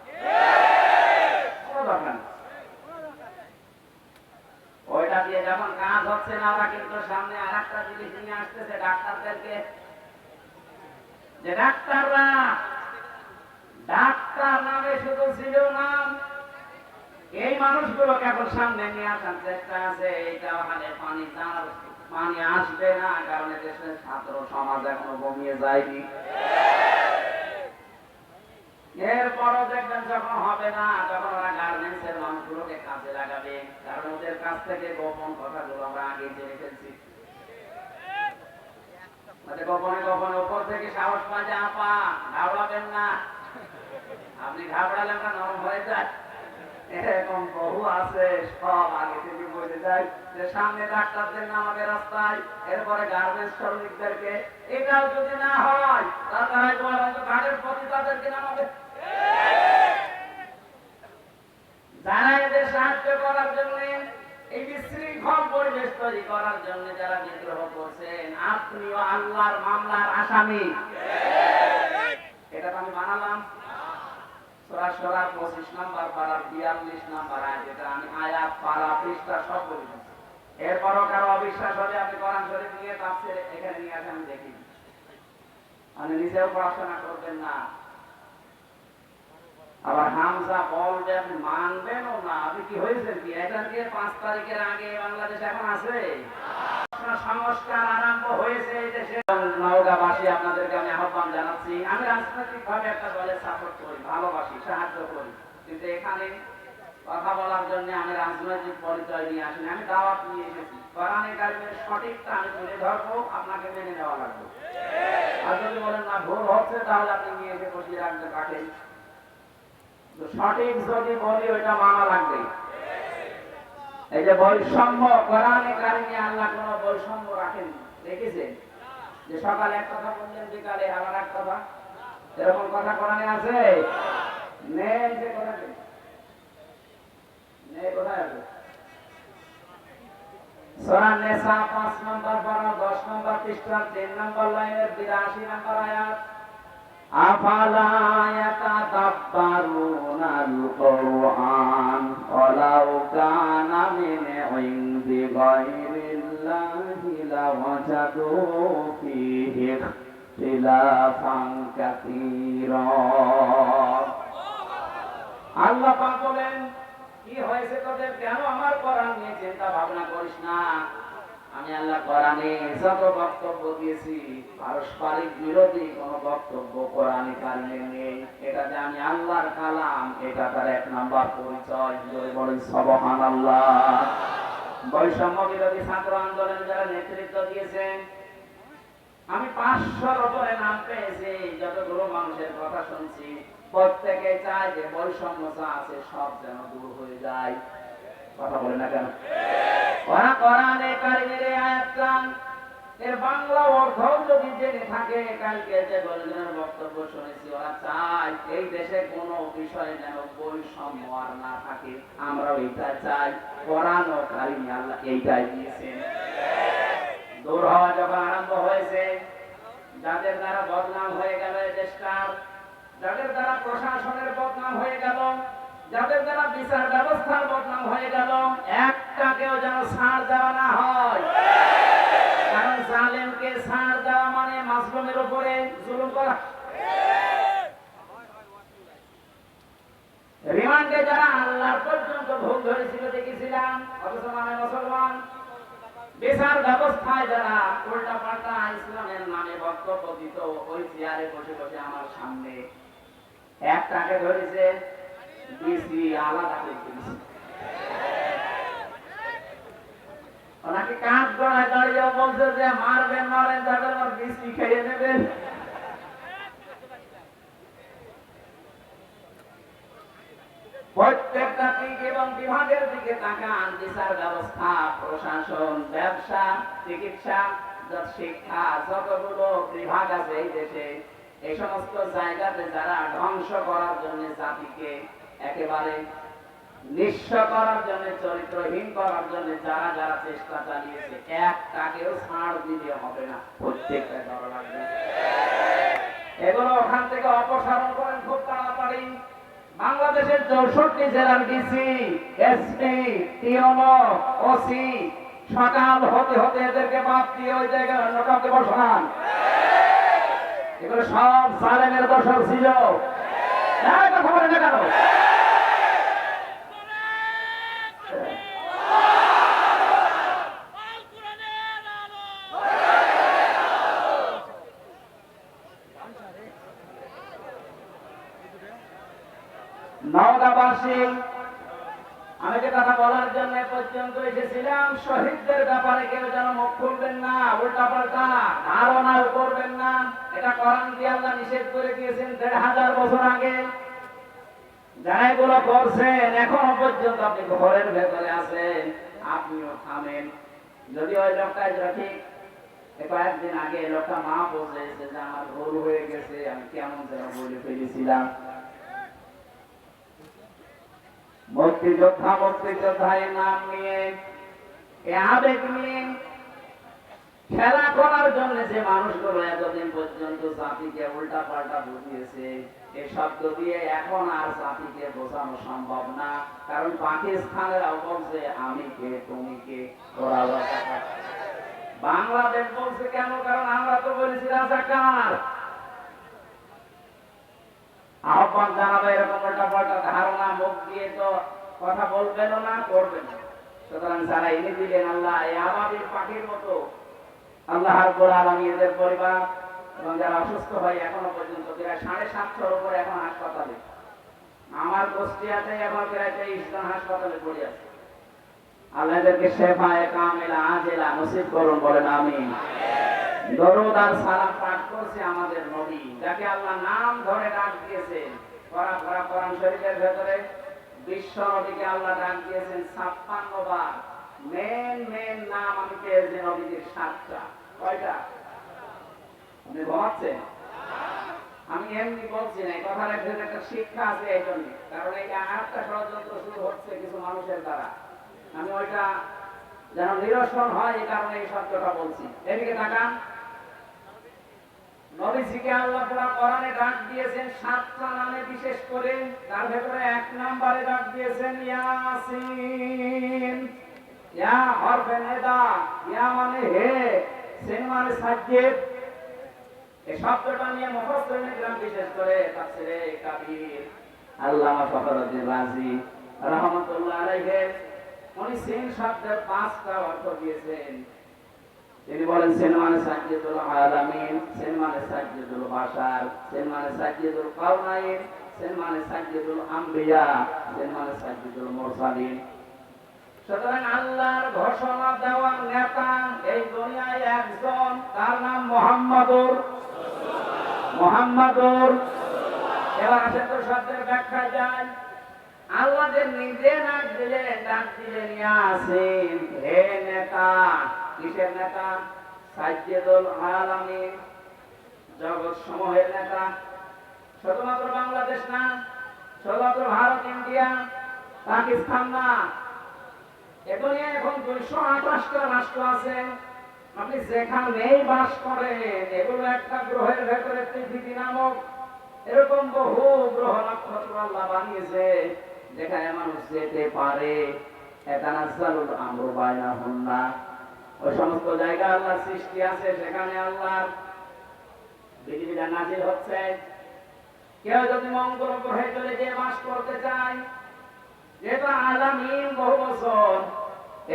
ওইটা দিয়ে যখন কাজ হচ্ছে না, ওরা কিন্তু সামনে আর একটা জিনিস নিয়ে আসতেছে ডাক্তারদেরকে, যে ডাক্তাররা, ডাক্তার নামে শুধু ছিল নাম, এই মানুষগুলোকে এখন সামনে নিয়ে আসার চেষ্টা আছে। এইটা ওখানে পানি আসবে না, কারণ দেশের ছাত্র সমাজ এখনো কমিয়ে যায়নি। এরপরও দেখবেন যখন হবে না, তখন ওরা গার্মেন্টসের মানুষগুলোকে কাজে লাগাবে, কারণ ওদের কাছ থেকে গোপন কথাগুলো আমরা আগে জেনে ফেলছি। গোপনে গোপনে উপর থেকে সাহস পায় যে আপা ঘাবড়াবেন না, আপনি ঘাবড়ালে আমরা নরম হয়ে যায়। এরকম বহু আছে, সব আগে থেকে বলে যায় যে সামনে ডাক্তারদের নামাবে রাস্তায়, এরপরে গার্মেন্টস শ্রমিকদেরকে। এটাও যদি না হয় তারা তোমার হয়তো ঘাটের প্রতি তাদেরকে নামাবে। যারা এদের সাহায্য করার জন্য, এই বিশৃঙ্খল পরিবেশ তৈরি করার জন্য যারা বিদ্রোহ করছেন, আপনিও আল্লাহর মামলার আসামি। এটা তো আমি বানালাম। সূরা সূরা 25 নাম্বার পারা 42 নাম্বার আয়াত, এটা আমি আয়াত পারা পৃষ্ঠা সব বলে দিচ্ছি। এরপরও কারো অবিশ্বাস হলে আপনি কোরআন শরীফ নিয়ে তাফসীর এখানে নিয়ে আসেন, আমি দেখি। আপনি নিজেও পড়াশোনা করবেন না, আবার হামজা বলবে আপনি মানবেনও না। আপনি কি হয়েছেন কি? এটা দিয়ে 5 তারিখের আগে বাংলাদেশ এখন আছে, সংস্কার আরম্ভ হয়েছে এই দেশে। নওগাঁবাসী আপনাদেরকে আমি আহ্বান জানাচ্ছি, আমি রাজনৈতিক ভাবে একটা দলের সাপোর্ট করি, ভালোবাসি, সাহায্য করি, কিন্তু এখানে কথা বলার জন্য আমি রাজনৈতিক পরিচয় নিয়ে আসিনি, আমি দাওয়াত নিয়ে এসেছি। কোরআনে কারিমের সঠিকটা আমি তুলে ধরবো, আপনাকে মেনে নেওয়া লাগবে। আর যদি বলেন না ভুল হচ্ছে, তাহলে আপনি নিয়ে এসে বসিয়ে রাখতে পারেন। সঠিক যদি বলি ওইটা মানা লাগবে। এই যে বৈষম্য, কোরআনে কারিমে আল্লাহ কোনো বৈষম্য রাখেন, দেখেছেন? যে সকালে এক কথা বললেন, বিকালে আবার এক কথা, এরকম কথা কোরআনে আছে? নেই। যে কোরআনে নেই, কোথায় আছে? সূরা নিসা ৫ নম্বর পারা ১০ নম্বর পৃষ্ঠা ৩ নম্বর লাইনের ৮২ নম্বর আয়াত। আফালা ইয়াতাদাব্বারুনাল কুরআন ওয়ালাউ কানা মিন ইনদি গায়রিল্লাহি লাওয়াজাদু ফীহি ইখতিলাফান কাসীরা। আল্লাহ পাক বলেন, কি হয়েছে তোদের? কেন আমার কোরআন নিয়ে চিন্তা ভাবনা করিস না? আমি আল্লাহ কোরআনে যত বক্তব্য দিয়েছি, পারস্পরিক বিরোধী কোন বক্তব্য কোরআনে কারিমে নেই। এটা যে আমি আল্লাহর কালাম, এটা তার এক নাম্বার পরিচয়। যদি বলেন সুবহানাল্লাহ। বৈষম্য বিরোধী ছাত্র আন্দোলনে যারা নেতৃত্ব দিয়েছেন, আমি ৫০০-র উপরে নাম পেয়েছি। যতগুলো মানুষের কথা শুনছি, প্রত্যেকে চায় যে বৈষম্য যা আছে সব যেন দূর হয়ে যায়। কথা বলে না কেন? ওরা কোরআনে কারিমের আয়াতটা এর বাংলা অর্থ যদি জেনে থাকে, কালকে যে বলজনের বক্তব্য শুনেছি, ওরা চায় এই দেশে কোনো বিষয়ে যেন বৈষম্য আর না থাকে। আমরাও এটা চাই। কোরআন ও কারিমে আল্লাহ এইটাই দিয়েছেন। দূর হওয়া যখন আরম্ভ হয়েছে, যাদের দ্বারা বদনাম হয়ে গেল দেশটার, যাদের দ্বারা প্রশাসনের বদনাম হয়ে গেল, যাদের দ্বারা বিচার ব্যবস্থার বদনাম হয়ে গেল, একটাকেও যেন ছাড় দেওয়া না হয়। কারণ জালেমকে ছাড় দেওয়া মানে মাজলুমের উপরে জুলুম করা। রিমান্ডে যারা আল্লাহর পর্যন্ত ভোগ ধরেছিল দেখেছিলাম, অথচ নামে মুসলমান। বিচার ব্যবস্থায় যারা উল্টা পাল্টা ইসলামের নামে বক্তব্য দিত, ওই চেয়ারে বসে বসে আমার সামনে একটাকে ধরেছে, ডিসি আলাদা করে দিয়েছে। ওনাকে কাঁধ গড়ায় দাঁড়িয়ে বলছে যে মারবেন, মারেন, যাদের আমার ডিসি খেয়ে নেবেন। প্রত্যেকটা দিক এবং বিভাগের দিকে তাকান। বিচার ব্যবস্থা, প্রশাসন, ব্যবসা, চিকিৎসা, শিক্ষা, যতগুলো বিভাগ আছে এই দেশে, এই সমস্ত জায়গাতে যারা ধ্বংস করার জন্য জাতিকে একেবারে নিঃস্ব করার জন্য, চরিত্রহীন করার জন্য যারা যারা চেষ্টা চালিয়েছে, একটাকেও ছাড় দিতে হবে না, প্রত্যেকটা করা লাগবে। এগুলো ওখান থেকে অপসারণ করেন খুব তাড়াতাড়ি। বাংলাদেশের ৬৪ জেলার ডিসি, এসপি, টিওনো, ওসি সকাল হতে হতে এদেরকে বাদ দিয়ে ওই জায়গায় অন্য কাউকে বসান। এগুলো সব জালেমের দোষর ছিল। কথা বলে না কেন? নওগাঁবাসী, আমি যে কথা বলার জন্য পর্যন্ত এসেছিলাম, শহীদদের ব্যাপারে কেউ যেন মুখ খুলবেন না, উল্টা পাল্টা ধারণাও করবেন না। এটা কোরআন দিয়ে আল্লাহ নিষেধ করে দিয়েছেন ১৫০০ বছর আগে। যারা এগুলো করছেন, এখনো পর্যন্ত আপনি ঘরের ভেতরে আছেন, আপনিও থামেন। যদি ওই লোকটা ঠিক কয়েকদিন আগে লোকটা মা বলছে যে আমার ভুল হয়ে গেছে, আমি কেমন যেন বলে ফেলেছিলাম। মুক্তিযোদ্ধা, মুক্তিযোদ্ধার নাম নিয়ে, আবেগ নিয়ে খেলা করার জন্য যে মানুষগুলো এতদিন পর্যন্ত জাতিকে উল্টা পাল্টা বুঝিয়েছে, এই শব্দ দিয়ে এখন আর জাতিকে বোঝানো সম্ভব না। কারণ পাকিস্তানেরাও বলছে আমি কে, তুমি কে, ওরা বাংলাদেশ বলছে কেন? কারণ আমরা তো বলেছি রাজাকার। আহ্বান জানাবে এরকম উল্টা পাল্টা ধারণা মুখ দিয়ে তো কথা বলবেন না, করবেন না। সুতরাং যারা এনে দিলেন আল্লাহ, এই আবাবিল পাখির মতো আল্লাহ রাব্বুল আলামিন এদের পরিবার এবং যারা অসুস্থ হয় এখনো পর্যন্ত প্রায় ৭৫০-র উপরে এখন হাসপাতালে, আমার কুষ্টিয়াতে এখন প্রায় 23 জন হাসপাতালে পড়ে আছে। আল্লাহ এদেরকে শেফায়ে কামিলা আজিলা নসিব করুন, বলেন আমিন। দরুদ আর সালাম পাঠ করছে আমাদের নবী, যাকে আল্লাহ নাম ধরে ডাক দিয়েছেন। কোরআন শরীফের ভেতরে বিশ্ব নবীকে আল্লাহ ডাক দিয়েছেন 56 বার। মেন নাম আমি পেয়েছি নবীজির 7টা। কয়টা? আপনি ঘুমাচ্ছেন? আমি এমনি বলছি না, কথার একটা শিক্ষা আছে এই জন্য, কারণ এই আরেকটা ষড়যন্ত্র শুরু হচ্ছে কিছু মানুষের দ্বারা। আমি ওইটা যেন নিরসন হয় এই কারণে এই শব্দটা বলছি। এদিকে তাকান, নবীজিকে আল্লাহ পুরা কোরআনে ডাক দিয়েছেন 7টা নামে, বিশেষ করে তার ভেতরে 1 নম্বরে ডাক দিয়েছেন ইয়াসিন। ইয়া হরফে নিদা, ইয়া মানে হে, সিন মানে সাজ্জিদ। এই শব্দটা নিয়ে মুফাসসিরিন ইকরাম বিশেষ করে তাফসীরে কাবীর আল্লামা ফখরুদ্দীন রাজি রাহমাতুল্লাহ আলাইহি উনি সিন শব্দের 5টা অর্থ দিয়েছেন। তিনি বলেন সিন মানে সাজ্জিদুল আলামিন, সিন মানে সাজ্জিদুল বাশার, সিন মানে সাজ্জিদুল কাউনাইন, সিন মানে সাজ্জিদুল আম্বিয়া, সিন মানে সাজ্জিদুল মুরসালিন। সুতরাং আল্লাহর ঘোষণা দেওয়া নেতা এই দুনিয়ায় একজন, তার নাম মুহাম্মাদুর। এবার আসেন তো শব্দের ব্যাখ্যা যায়। আল্লাহ যে নিজে ডাক দিলেন ইয়াসিন, হে নেতা। কিসের নেতা? সাজ্জিদুল আলামিন, জগৎ সমূহের নেতা। শুধুমাত্র বাংলাদেশ না, শুধুমাত্র ভারত, ইন্ডিয়া, পাকিস্তান না, এ দুনিয়ায় এখন 228টা রাষ্ট্র আছে। আপনি যেখানেই বাস করেন, এগুলো একটা গ্রহের ভেতরে পৃথিবী নামক এরকম বহু গ্রহ নক্ষত্র আল্লাহ বানিয়েছে, যেখানে মানুষ যেতে পারে। ইয়াতানাজ্জালুল আমরু বাইনাহুন্না, ওই সমস্ত জায়গা আল্লাহ সৃষ্টি আছে, সেখানে আল্লাহর বিধিবিধান নাযিল হচ্ছে। কেউ যদি মঙ্গল গ্রহে চলে গিয়ে বাস করতে চায়, যেটা আলামিন বহু বছর,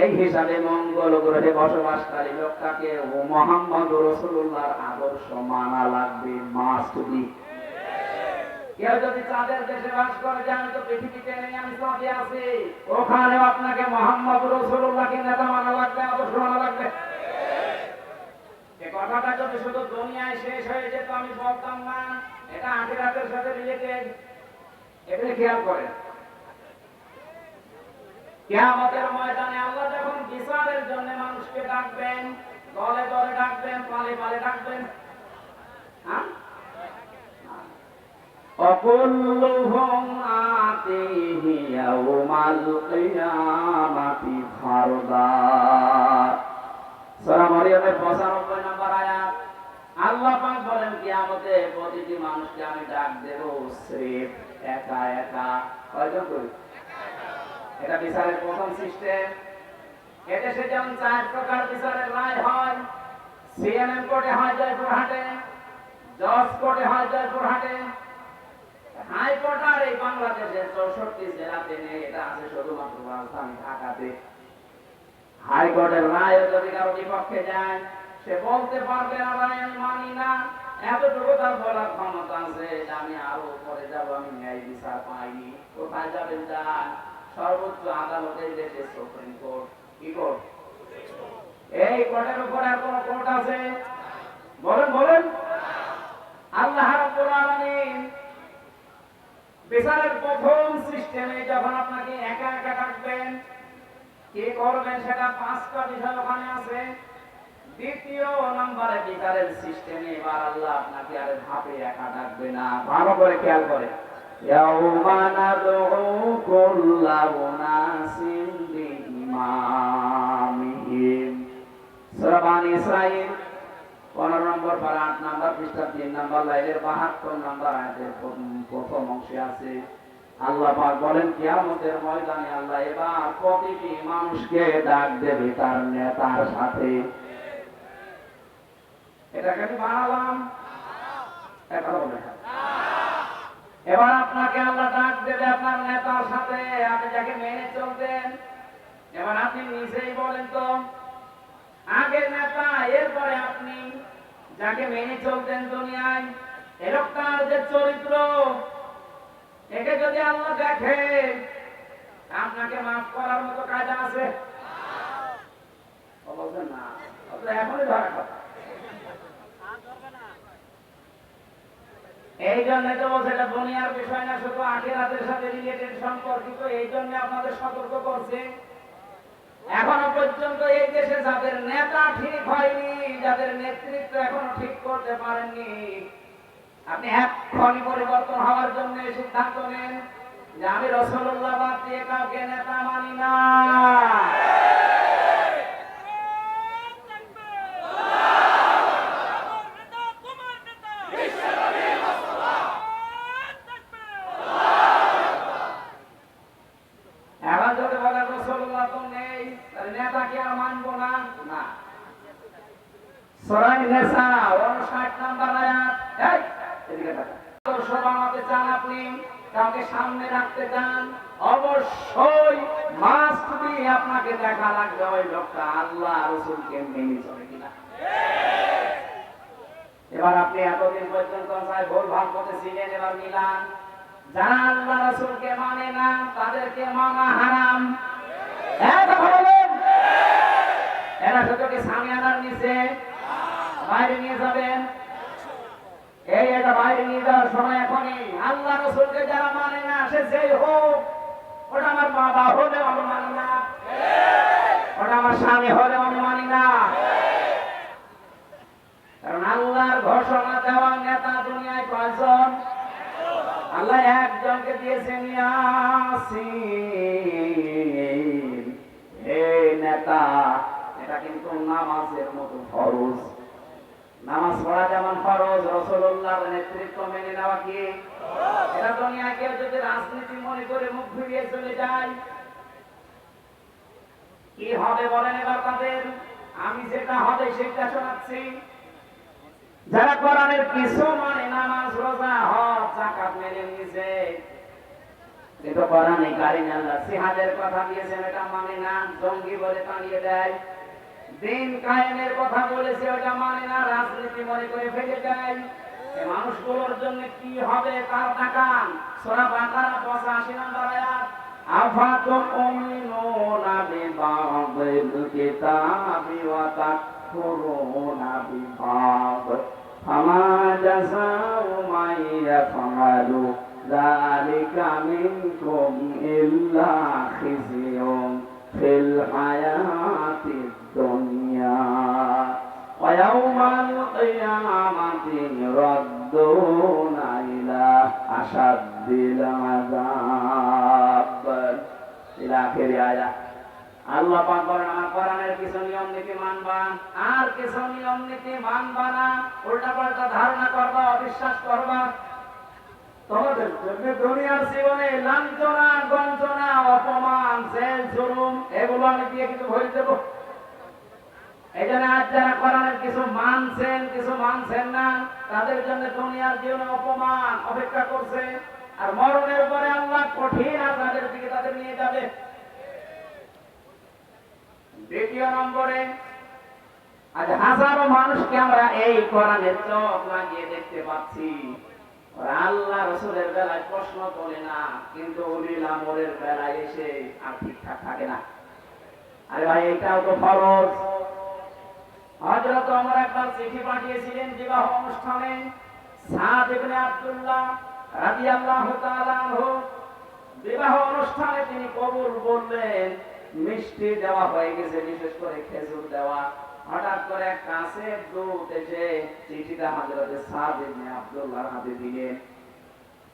এই হিসাবে মঙ্গল গ্রহে বসবাসকারী লোকটাকে ও মুহাম্মদুর রাসূলুল্লাহর আদর্শ মানা লাগবে, মাস্ট বি। কেউ যদি চাঁদের দেশে বাস করে, জানেন তো পৃথিবীতে নেই, আমি চাঁদে আছি, ওখানেও আপনাকে মুহাম্মদুর রাসূলুল্লাহকে নেতা মানা লাগবে, আদর্শ মানা লাগবে। এই কথাটা যদি শুধু দুনিয়ায় শেষ হয়ে যেত আমি বলতাম না, এটা আখিরাতের সাথে রিলেটেড। এগুলো খেয়াল করেন। কিয়ামতের ময়দানে আল্লাহ যখন বিচারের জন্য মানুষকে ডাকবেন, দলে দলে ডাকবেন, পালে পালে ডাকবেন। হ্যাঁ, অকুল্লুহুম আতিহি ইয়াউমাল কিয়ামাতি ফারদা। সূরা মরিয়মের 95 নম্বর আয়াত। আল্লাহ পাক বলেন কিয়ামতে প্রতিটি মানুষকে আমি ডাক দেব স্রেফ একা একা। কয়জন করি? এটা বিচারের প্রথম সিস্টেম। এদেশে যেমন 4 প্রকার বিচারের রায় হয়। সিএমএম কোর্টে হয় জয়পুরহাটে, জজ কোর্টে হয় জয়পুরহাটে, হাইকোর্ট আর এই বাংলাদেশের 64 জেলাতে নেই, এটা আছে শুধুমাত্র রাজধানী ঢাকাতে। হাইকোর্টের রায় যদি কারো বিপক্ষে যায়, সে বলতে পারবে না রায় আমি মানি না, এতটুকু তার বলার ক্ষমতা আছে যে আমি আরো উপরে যাব, আমি ন্যায় বিচার পাইনি। কোথায় যাবেন? যান সর্বোচ্চ আদালতের দেশে সুপ্রিম কোর্ট। কি কোর্ট? এই কোর্টের উপর আর কোন কোর্ট আছে? বলেন বলেন। আল্লাহ রাব্বুল আলামিন বিচারের প্রথম সিস্টেমে যখন আপনাকে একা একা ডাকবেন, কি করবেন সেটা 5টা বিষয় ওখানে আছে। দ্বিতীয় নম্বরে বিচারের সিস্টেমে এবার আল্লাহ আপনাকে আর ধাপে একা ডাকবে না। ভালো করে খেয়াল করে। ইয়াউমা নাদউ কুল্লা উনাসিন বিইমামিহিম। সূরা বানী ইসরাঈল 15 নম্বর পারা 8 নম্বর পৃষ্ঠা 3 নম্বর লাইনের 72 নম্বর আয়াতের প্রথম অংশে আছে। আল্লাহ পাক বলেন কিয়ামতের ময়দানে আল্লাহ এবার প্রতিটি মানুষকে ডাক দেবে তার নেতার সাথে। এটা কেন বানালাম? এটা বলে এবার আপনাকে আল্লাহ ডাক দেবে আপনার নেতার সাথে, আপনি যাকে মেনে চলতেন। এবার আপনি নিজেই বলেন তো, আগে নেতা, এরপরে আপনি যাকে মেনে চলতেন দুনিয়ায়, এ লোকটার যে চরিত্র, একে যদি আল্লাহ দেখে আপনাকে মাফ করার মতো কায়দা আছে? বলছেন না, এখনই ধরা কথা। এই জন্য তো বলছে এটা দুনিয়ার বিষয় না, শুধু আখিরাতের সাথে রিলেটেড সম্পর্কিত। এই জন্য আপনাদের সতর্ক করছে। এখনো পর্যন্ত এই দেশে যাদের নেতা ঠিক হয়নি, যাদের নেতৃত্ব এখনো ঠিক করতে পারেননি, আপনি এক্ষুনি পরিবর্তন হওয়ার জন্য সিদ্ধান্ত নেন যে আমি রাসূলুল্লাহ বাদ দিয়ে কাউকে নেতা মানি না। এখন যদি বলেন রাসূলুল্লাহ তো নেই, তাহলে নেতা কি আর মানবো না? না। সূরা নিসা 59 নম্বর আয়াত। এই এদিকে তাকান। আদর্শ বানাতে চান আপনি, কাউকে সামনে রাখতে চান, অবশ্যই মাস্ট বি আপনাকে দেখা লাগবে ওই লোকটা আল্লাহ রাসূলকে মেনে চলে কিনা। এবার আপনি এতদিন পর্যন্ত চাই ভুল ভাল করতেছিলেন, এবার মিলান। যারা আল্লাহ রাসূলকে মানে না তাদেরকে মানা হারাম। কথা বলেন, এরা শুধু কি সামিয়ানার নিচে বাইরে নিয়ে যাবেন? এই এটা বাইরে নিয়ে যাওয়ার সময় এখনই। আল্লাহ রাসূলকে যারা মানে না, সে যেই হোক, ওটা আমার বাবা হলেও আমি মানি না, ওটা আমার স্বামী হলেও আমি মানি না। কারণ আল্লাহর ঘোষণা দেওয়া নেতা দুনিয়ায় কয়জন? আল্লাহ একজনকে দিয়েছেন, ইয়াসিন। এই নেতা, এটা কিন্তু নামাজের মতো ফরজ। নামাজ পড়া যেমন ফরজ, রাসূলুল্লাহর নেতৃত্ব মেনে নেওয়া কি? এটা দুনিয়ায় কেউ যদি রাজনীতি মনে করে মুখ ফিরিয়ে চলে যায়, কি হবে বলেন এবার তাদের? আমি যেটা হবে সেটা শোনাচ্ছি। যারা কোরআনের কিছু মানে নামাজ রোজা হজ যাকাত মেনে নিয়েছে, কিন্তু কোরআনে কারিমে আল্লাহ জিহাদের কথা দিয়েছেন, এটা মানে না, জঙ্গি বলে টানিয়ে দেয়। দিন কায়েমের কথা বলেছে, ওটা মানে না, রাজনীতি মনে করে ফেলে দেয়। এই মানুষগুলোর জন্য কি হবে তার তাকান। সূরা বাকারা 85 নম্বর আয়াত। আফাতুমিনুনা বিবাদিল কিতাবি ওয়া তাকফুরুনা বিবাদ ফামা জাযাউ মান ইয়াফআলু যালিকা মিনকুম ইল্লা খিzyun ফিল হায়াতিদ দুনিয়া ওয়া ইয়াওমাল কিয়ামাতি ইউরাদ্দুনা ইলা আশাদ্দিল আযাব। ইলা আখির আয়াত। আল্লাহ পাক বলেন, আমার কোরআনের কিছু নিয়ম নীতি মানবা, আর কিছু নিয়ম নীতি মানবা না, উল্টাপাল্টা ধারণা করবা, অবিশ্বাস করবা। তোমাদের জন্য দুনিয়ার জীবনে লাঞ্ছনা, গঞ্জনা, অপমান, জেল জুলুম এগুলো আমি দিয়ে কিছু ভরে দেব। এই জন্য আজ যারা কোরআনের কিছু মানছেন, কিছু মানছেন না, তাদের জন্য দুনিয়ার জীবনে অপমান অপেক্ষা করছে, আর মরণের পরে আল্লাহ কঠিন আযাবের দিকে তাদের নিয়ে যাবে। দ্বিতীয় নম্বরে, আজ হাজারো মানুষকে আমরা এই কোরআনের চোখ লাগিয়ে দেখতে পাচ্ছি, আল্লাহ রাসূলের বেলায় প্রশ্ন তোলে না, কিন্তু উলিল আমরের বেলায় এসে আর ঠিকঠাক থাকে না। আরে ভাই, এটাও তো ফরজ। হযরত ওমর একবার চিঠি পাঠিয়েছিলেন বিবাহ অনুষ্ঠানে। সাদ ইবনে আব্দুল্লাহ রাদিয়াল্লাহু তাআলা আনহু বিবাহ অনুষ্ঠানে তিনি কবুল বললেন, মিষ্টি দেওয়া হয়ে গেছে, বিশেষ করে খেজুর দেওয়া। হঠাৎ করে এক কাছের দূত এসে চিঠিটা হযরত সাদ ইবনে আব্দুল্লাহর হাতে দিলেন।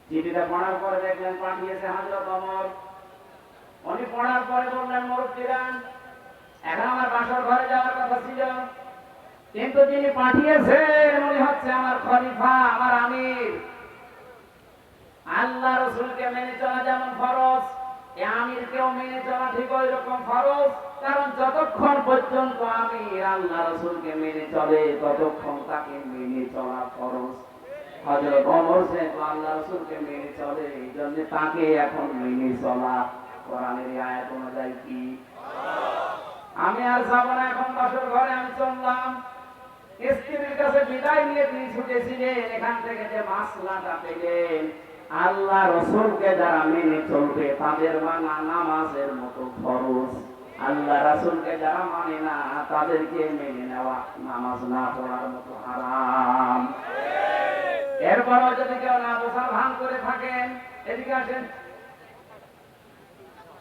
চিঠিটা পড়ার পরে দেখলেন পাঠিয়েছে হযরত ওমর। উনি পড়ার পরে বললেন, মুরব্বিরা, এখন আমার বাসর ঘরে যাওয়ার কথা ছিল, কিন্তু যিনি পাঠিয়েছেন উনি হচ্ছে আমার খলিফা, আমার আমির। আল্লাহ রাসূলকে মেনে চলা যেমন ফরজ, এই আমিরকেও মেনে চলা ঠিক ওই রকম ফরজ। কারণ যতক্ষণ পর্যন্ত আমির আল্লাহ রাসূলকে মেনে চলে, ততক্ষণ তাকে মেনে চলা ফরজ। হযরত ওমর যেহেতু আল্লাহ রাসূলকে মেনে চলে, এই জন্য তাকে এখন মেনে চলা কোরআনের আয়াত অনুযায়ী কি? আমি আর যাব না এখন বাসর ঘরে, আমি চললাম। স্ত্রীর কাছে বিদায় নিয়ে তিনি ছুটেছিলেন, এখান থেকে যে মাসলাটা পেলেন, আল্লাহ রসুলকে যারা মেনে চলবে তাদের মানা নামাজের মতো ফরজ, আল্লাহ রাসূলকে যারা মানে না তাদেরকে মেনে নেওয়া নামাজ না পড়ার মতো হারাম। এরপরও যদি কেউ না বোঝার ভান করে থাকেন, এদিকে আসেন।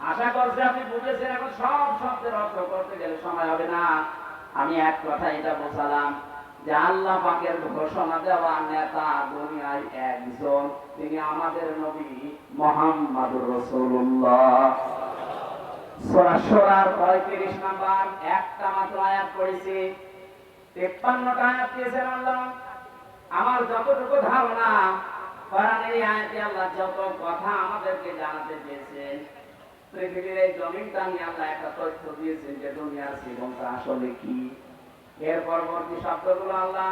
আশা করছি আপনি বুঝেছেন। এখন সব শব্দের অর্থ করতে গেলে সময় হবে না। আমি এক কথা এটা বোঝালাম যে আল্লাহ পাকের ঘোষণা দেওয়া নেতা দুনিয়ায় একজন, তিনি আমাদের নবী মুহাম্মদুর রাসূলুল্লাহ। সূরা সূরার 35 নাম্বার একটা মাত্র আয়াত পড়েছি, 53টা আয়াত দিয়েছেন আল্লাহ। আমার যতটুকু ধারণা, কোরআনের এই আয়াতে আল্লাহ যত কথা আমাদেরকে জানাতে চেয়েছেন, পৃথিবীর এই জমিনটা নিয়ে আল্লাহ একটা তথ্য দিয়েছেন যে দুনিয়ার জীবনটা আসলে কি। এর পরবর্তী শব্দগুলো আল্লাহ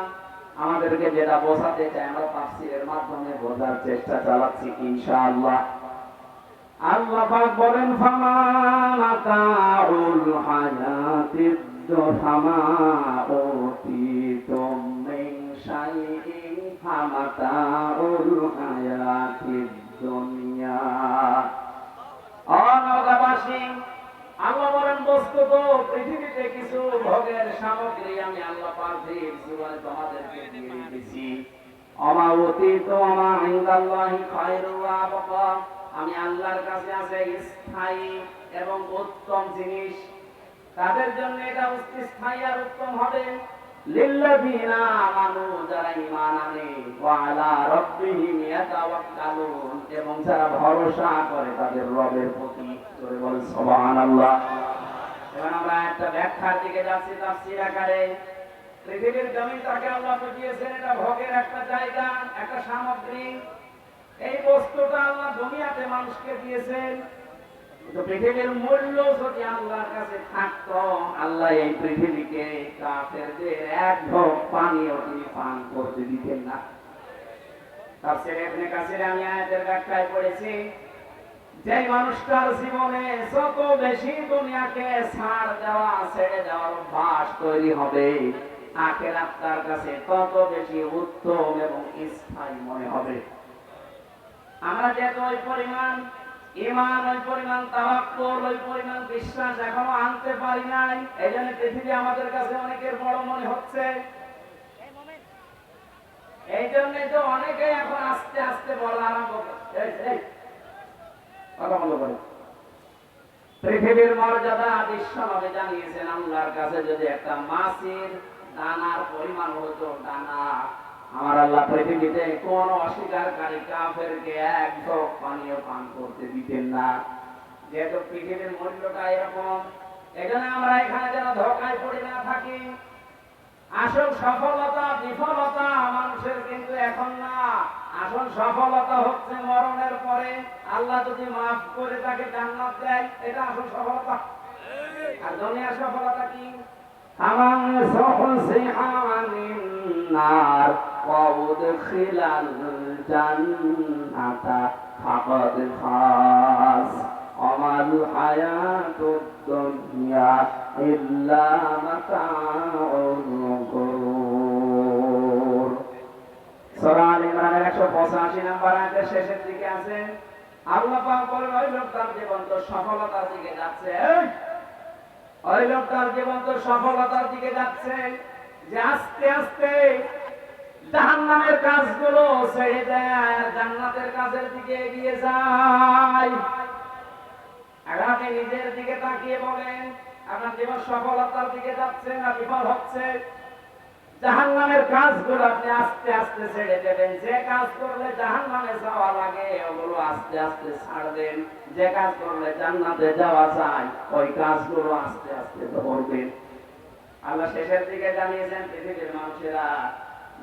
আমাদেরকে যেটা বোঝাতে চায় আমরা তাফসীরের মাধ্যমে বোঝার চেষ্টা চালাচ্ছি ইনশাআল্লাহ। আল্লাহ পাক বলেন, ফামাতাউল হায়াতিদ দুনিয়া উতিতুম মিন শাইইন ফামাতাউল হায়াতিদ দুনিয়া। অনগাবাসী আল্লাহ বলেন, বস্তুত পৃথিবীতে কিছু ভোগের সামগ্রী আমি আল্লাহ পাকের জীবনে তোমাদেরকে দিয়ে দিয়েছি। আমা উতিতু আমা ইনদাল্লাহি খায়রু ওয়া আবকা, আমি আল্লাহর কাছে আছে স্থায়ী এবং উত্তম জিনিস, তাদের জন্য এটা স্থায়ী আর উত্তম হবে। লিল্লাযিনা আমানু, যারা ঈমান আনে, ওয়া আলা রাব্বিহিম ইয়াতাওয়াক্কালুন, এবং যারা ভরসা করে তাদের রবের প্রতি। জোরে বলেন সুবহানাল্লাহ। এখন আমরা একটা ব্যাখ্যার দিকে যাচ্ছি তাফসীর আকারে। পৃথিবীর জমিনটাকে আল্লাহ বুঝিয়েছেন এটা ভোগের একটা জায়গা, একটা সামগ্রী। এই বস্তুটা আল্লাহ দুনিয়াতে মানুষকে দিয়েছেন, কিন্তু পৃথিবীর মূল্য যদি আল্লাহর কাছে থাকতো, আল্লাহ এই পৃথিবীকে কাফেরদের এক ঢোক পানিও তিনি পান করতে দিতেন না। তাফসীরে ইবনে কাসিরে আমি আয়াতের ব্যাখ্যায় পড়েছি, যে মানুষটার জীবনে যত বেশি দুনিয়াকে ছাড় দেওয়া ছেড়ে দেওয়ার অভ্যাস তৈরি হবে, আখিরাত তার কাছে তত বেশি উত্তম এবং স্থায়ী মনে হবে। আমরা যেহেতু ওই পরিমাণ ঈমান, ওই পরিমাণ তাওয়াক্কুল, ওই পরিমাণ বিশ্বাস এখনো আনতে পারি নাই, এই জন্য পৃথিবী আমাদের কাছে অনেকের বড় মনে হচ্ছে। এই জন্য তো অনেকে এখন আস্তে আস্তে বলা আরম্ভ করছে। কথা বলতে পারে পৃথিবীর মর্যাদা বিশ্বনবী জানিয়েছেন, আল্লাহর কাছে যদি একটা মাছের দানার পরিমাণ হতো, দানা, আমার আল্লাহ পৃথিবীতে কোন অস্বীকারী কাফেরকে এক ঢোক পানিও পান করতে দিতেন না। যেহেতু পৃথিবীর মূল্যটা এরকম, এজন্য আমরা এখানে যেন ধোঁকায় পড়ে না থাকি। আসল সফলতা বিফলতা মানুষের কিন্তু এখন না, আসল সফলতা হচ্ছে মরণের পরে আল্লাহ যদি মাফ করে তাকে জান্নাত দেয়, এটা আসল সফলতা। আর দুনিয়ার সফলতা কি? আমান সুহসিহা আনিন নার ওয়া উদখিলাল জান্নাতা ফাকাদ ফাস আমাল হায়াতুদ দুনিয়া ইল্লা মাতাউল গুরুর। সূরা আল ইমরানের 185 নম্বর আয়াতের শেষের দিকে আছে, আল্লাহ পাক বলেন, ওই লোকটার জীবন তো সফলতার দিকে যাচ্ছে, ওই লোকটার জীবন তো সফলতার দিকে যাচ্ছে যে আস্তে আস্তে জাহান্নামের কাজগুলো ছেড়ে দেয় আর জান্নাতের কাজের দিকে এগিয়ে যায়। এখন আপনি নিজের দিকে তাকিয়ে বলেন, আপনার জীবন সফলতার দিকে যাচ্ছে না বিফল হচ্ছে? জাহান্নামের কাজগুলো আপনি আস্তে আস্তে ছেড়ে দেবেন। যে কাজ করলে জাহান্নামে যাওয়া লাগে ওগুলো আস্তে আস্তে ছাড়বেন। যে কাজ করলে জান্নাতে যাওয়া যায় ওই কাজগুলো আস্তে আস্তে ধরবেন। আল্লাহ শেষের দিকে জানিয়েছেন, পৃথিবীর মানুষেরা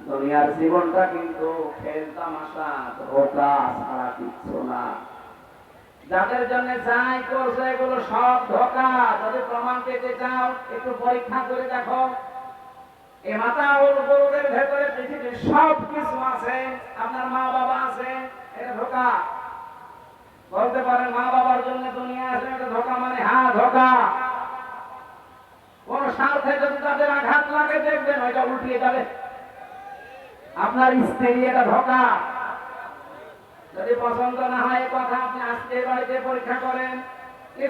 দুনিয়ার জীবনটা কিন্তু খেল তামাশা ধোঁকা ছাড়া কিচ্ছু না। যাদের জন্য যাই করছে এগুলো সব ধোঁকা। যদি প্রমাণ পেতে চাও একটু পরীক্ষা করে দেখো। এই মাতাউল গুরুরের ভেতরে পৃথিবীর সব কিছু আছে, আপনার মা বাবা আছে, এটা ধোঁকা। বলতে পারেন মা বাবার জন্য দুনিয়া আছে, এটা ধোঁকা। মানে হ্যাঁ ধোঁকা। কোন স্বার্থে যদি তাদের আঘাত লাগে দেখবেন ওইটা উল্টিয়ে যাবে। আপনার স্ত্রী, এটা ধোঁকা। যদি পছন্দ না হয় কথা আপনি আজকে বাড়িতে পরীক্ষা করেন।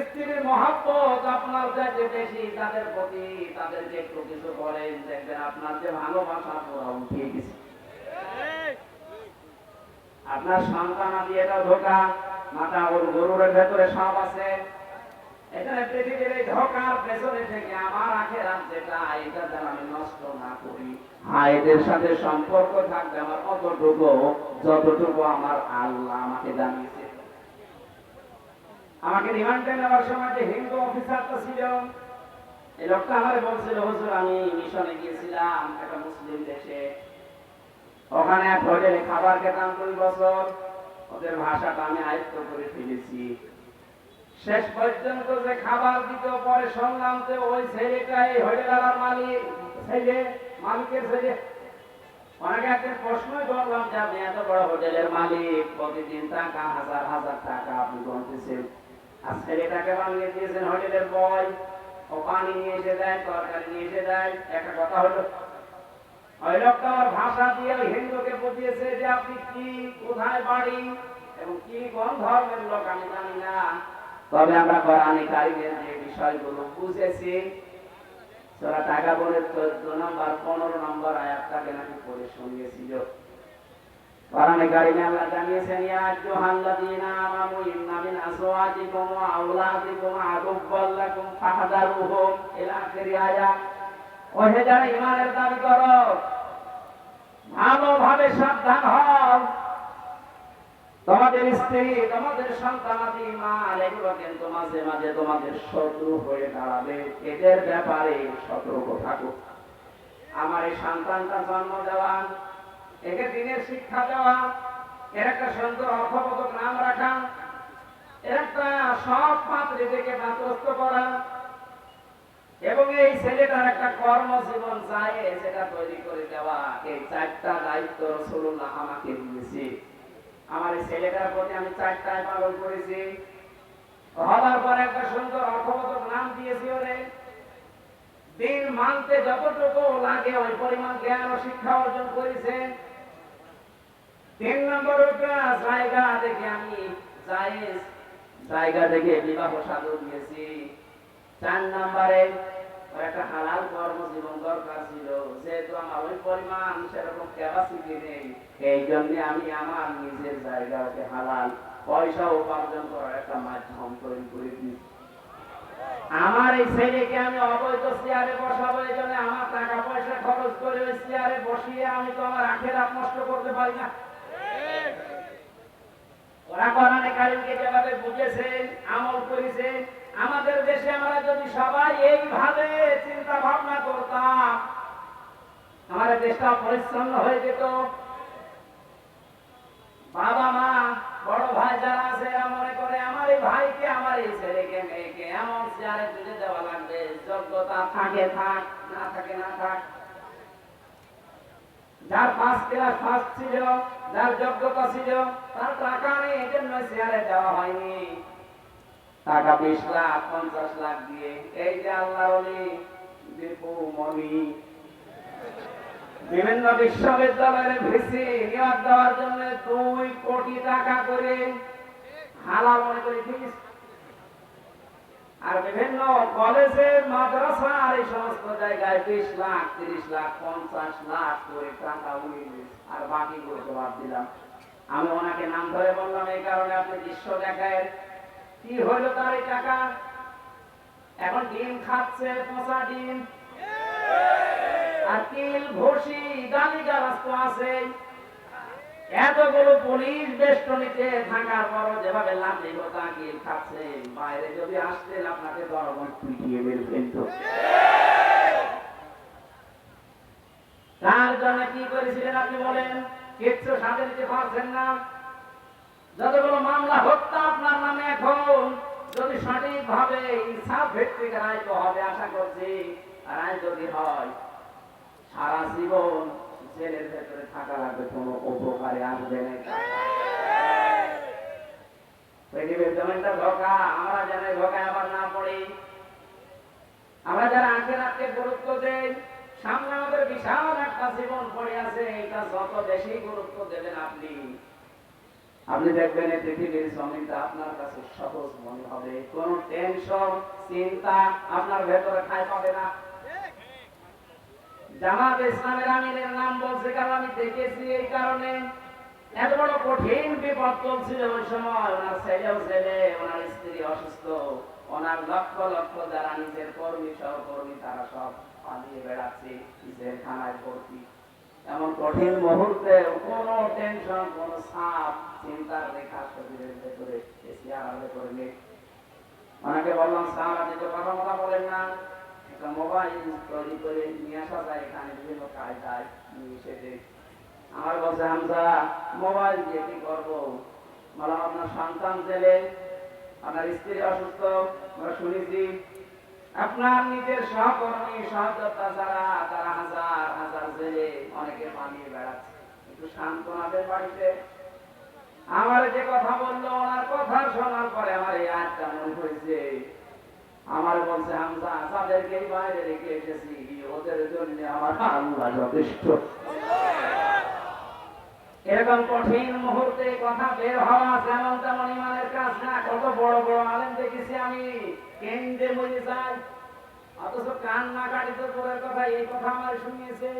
স্ত্রীর মহব্বত আপনার চাইতে বেশি তাদের প্রতি, তাদেরকে একটু কিছু করেন, দেখবেন আপনার যে ভালোবাসা পুরো উঠিয়ে গেছে। আপনার সন্তান আদি এটাও ধোকা, মাথা ওর গরুরের ভেতরে সব আছে। এখানে পৃথিবীর এই ধোকার পেছনে থেকে আমার আখেরাত যেটা, এটা যেন আমি নষ্ট না করি। হ্যাঁ, এদের সাথে সম্পর্ক থাকবে আমার অতটুকু যতটুকু আমার আল্লাহ আমাকে জানিয়েছে। আমাকে রিমান্ডে নেওয়ার সময় যে হিন্দু অফিসারটা ছিল, এই লোকটা আমার বলছিল, হুজুর আমি মিশনে গিয়েছিলাম একটা মুসলিম দেশে, ওখানে এক হোটেলে খাবার খেতাম 2 বছর, ওদের ভাষাটা আমি আয়ত্ত করে ফেলেছি। শেষ পর্যন্ত যে খাবার দিতে পরে শুনলাম যে ওই ছেলেটাই হোটেলের মালিক, ছেলে মালিকের ছেলে। অনেকে একদিন প্রশ্নই করলাম যে আপনি এত বড় হোটেলের মালিক, প্রতিদিন টাকা হাজার হাজার টাকা আপনি গুনতেছেন, আর ছেলেটাকে বানিয়ে দিয়েছেন হোটেলের বয়। ও পানি নিয়ে এসে দেয়, তরকারি নিয়ে এসে দেয়। একটা কথা হলো, ওই লোকটা আমার ভাষা দিয়ে ওই হিন্দুকে বুঝিয়েছে যে আপনি কি, কোথায় বাড়ি এবং কি কোন ধর্মের লোক আমি জানি না, তবে আমরা কোরআনে কারিমের যে বিষয়গুলো বুঝেছি, সূরা তাগাবুনের 14 নম্বর 15 নম্বর আয়াতটাকে নাকি পড়ে শুনিয়েছিল। কোরআনে কারিমে আল্লাহ জানিয়েছেন, ইয়া আইয়ুহাল্লাযীনা আমানু ইন্না মিন আজওয়াজিকুম ওয়া আওলাদিকুম আদুওয়াল লাকুম ফাহযারুহুম ইলা আখিরি আয়াত। ওহে যারা ঈমানের দাবি করো, ভালোভাবে সাবধান হও। তোমাদের স্ত্রী, তোমাদের সন্তানাদি, মাল, এগুলো কিন্তু মাঝে মাঝে তোমাদের শত্রু হয়ে দাঁড়াবে। এদের ব্যাপারে সতর্ক থাকো। আমার এই সন্তানটা জন্ম দেওয়া, একে দিনের শিক্ষা দেওয়া, এর একটা সুন্দর অর্থবোধক নাম রাখা, এর একটা সৎ পাত্রে থেকে পাত্রস্থ করা, এবং এই ছেলেটার একটা কর্মজীবন চায় সেটা তৈরি করে দেওয়া, এই 4টা দায়িত্ব রাসূলুল্লাহ আমাকে দিয়েছে। আমার এই ছেলেটার প্রতি আমি 4টায় পালন করেছি। হবার পর একটা সুন্দর অর্থবোধক নাম দিয়েছি ওরে। দিন মানতে যতটুকু লাগে ওই পরিমাণ জ্ঞান ও শিক্ষা অর্জন করেছে। 3 নম্বর জায়গা দেখে আমি জায়গা দেখে বিবাহ সাধু দিয়েছি। 4 নম্বরে একটা হালাল কর্মজীবন দরকার ছিল, যেহেতু আমার ওই পরিমাণ সেরকম ক্যাপাসিটি নেই, এই জন্য আমি আমার নিজের জায়গাকে হালাল পয়সা উপার্জন করার একটা মাধ্যম তৈরি করে দিয়েছি। আমার এই ছেলেকে আমি অবৈধ চেয়ারে বসাবো, এই জন্য আমার টাকা পয়সা খরচ করে ওই চেয়ারে বসিয়ে আমি তো আমার আখেরাত নষ্ট করতে পারি না। ওরা কোরআনে কারীমকে যেভাবে বুঝেছে, আমল করেছে, আমাদের দেশে আমরা যদি সবাই এইভাবে চিন্তা ভাবনা করতাম, আমাদের দেশটা পরিচ্ছন্ন হয়ে যেত। বাবা মা বড় ভাই যারা আছে এরা মনে করে আমার এই ভাইকে, আমার এই ছেলেকে, মেয়েকে এমন চেয়ারে তুলে দেওয়া লাগবে, যোগ্যতা থাকে থাক, না থাকে না থাক। যার 5 ক্লাস ফার্স্ট ছিল, যার যোগ্যতা ছিল, তার টাকা নেই, এই জন্য চেয়ারে দেওয়া হয়নি। টাকা 20 লাখ 50 লাখ দিয়ে এই যে আল্লাহর ওলি দীপু মনি বিভিন্ন বিশ্ববিদ্যালয়ের ভিসি নিয়োগ দেওয়ার জন্য 2 কোটি টাকা করে হালাল মনে করে ফিস, আর বিভিন্ন কলেজে, মাদ্রাসা আর এই সমস্ত জায়গায় 20 লাখ 30 লাখ 50 লাখ করে টাকা উড়িয়ে, আর বাকিগুলো তো বাদ দিলাম। আমি ওনাকে নাম ধরে বললাম এই কারণে আপনি দৃশ্য দেখেন। কি হলো তার এই টাকা? এখন ডিম খাচ্ছে, পচা ডিম, আর তিল ঘষি গালিগালাজ তো আছে। এতগুলো পুলিশ বেষ্টনীতে থাকার পরও যেভাবে লাঠি গোতা কিল খাচ্ছে, বাইরে যদি আসতেন আপনাকে জনগণ পিটিয়ে বের ফেলত। তার জন্য কি করেছিলেন আপনি বলেন? কিচ্ছু সাথে নিতে পারছেন না। যতগুলো মামলা হত্যা আপনার নামে, এখন যদি সঠিকভাবে ইনসাফ ভিত্তিক রায় তো হবে আশা করছি, রায় যদি হয় সারা জীবন জেলের ভেতরে থাকা লাগবে, কোনো উপকারে আসবে না। পৃথিবীর জমিনটা ধোঁকা, আমরা যেন ধোঁকায় আবার না পড়ি। আমরা যারা আখিরাতকে গুরুত্ব দেই, সামনে আমাদের বিশাল একটা জীবন পড়ে আছে, এটা যত বেশি গুরুত্ব দেবেন আপনি, আপনি দেখবেন এই পৃথিবীর জমিটা আপনার কাছে সহজ মনে হবে, কোন টেনশন চিন্তা আপনার ভেতরে ঠাঁই পাবে না। জামাত ইসলামের আমিরের নাম বলছে কারণ আমি দেখেছি, এই কারণে এত বড় কঠিন বিপদ চলছিল ওই সময়। ওনার ছেলেও ছেলে, ওনার স্ত্রী অসুস্থ, ওনার লক্ষ লক্ষ যারা নিজের কর্মী সহকর্মী তারা সব পালিয়ে বেড়াচ্ছে, জেলখানায় ভর্তি। এমন কঠিন মুহূর্তে কোনো টেনশন, কোনো চাপ, চিন্তার রেখা শরীরের ভেতরে এসে আড়ালে করে নেই। ওনাকে বললাম স্যার আপনি তো কথা মতো বলেন না, একটা মোবাইল তৈরি করে নিয়ে আসা যায় এখানে বিভিন্ন কায়দায় সেটে। আমার বলছে হামজা মোবাইল দিয়ে কি করবো? বললাম আপনার সন্তান জেলে, আপনার স্ত্রী অসুস্থ, আমরা শুনেছি আপনার নিজের সহকর্মী সহযোদ্ধা যারা তারা হাজার হাজার জেলে, অনেকে পালিয়ে বেড়াচ্ছে, একটু সান্ত্বনাদের বাড়িতে। আমার যে কথা বললো ওনার কথা শোনার পরে আমার এই আজটা মনে হয়েছে। আমার বলছে হামজা তাদেরকে বাইরে রেখে এসেছি, ওদের জন্য আমার আল্লাহ যথেষ্ট। এরকম কঠিন মুহূর্তে কথা বের হওয়া যেমন তেমন ইমানের কাজ না। কত বড় বড় আলেম দেখেছি আমি কেন্দ্রে মরে যায়, অথচ কান না কাটিত পরের কথা এই কথা আমার শুনিয়েছে।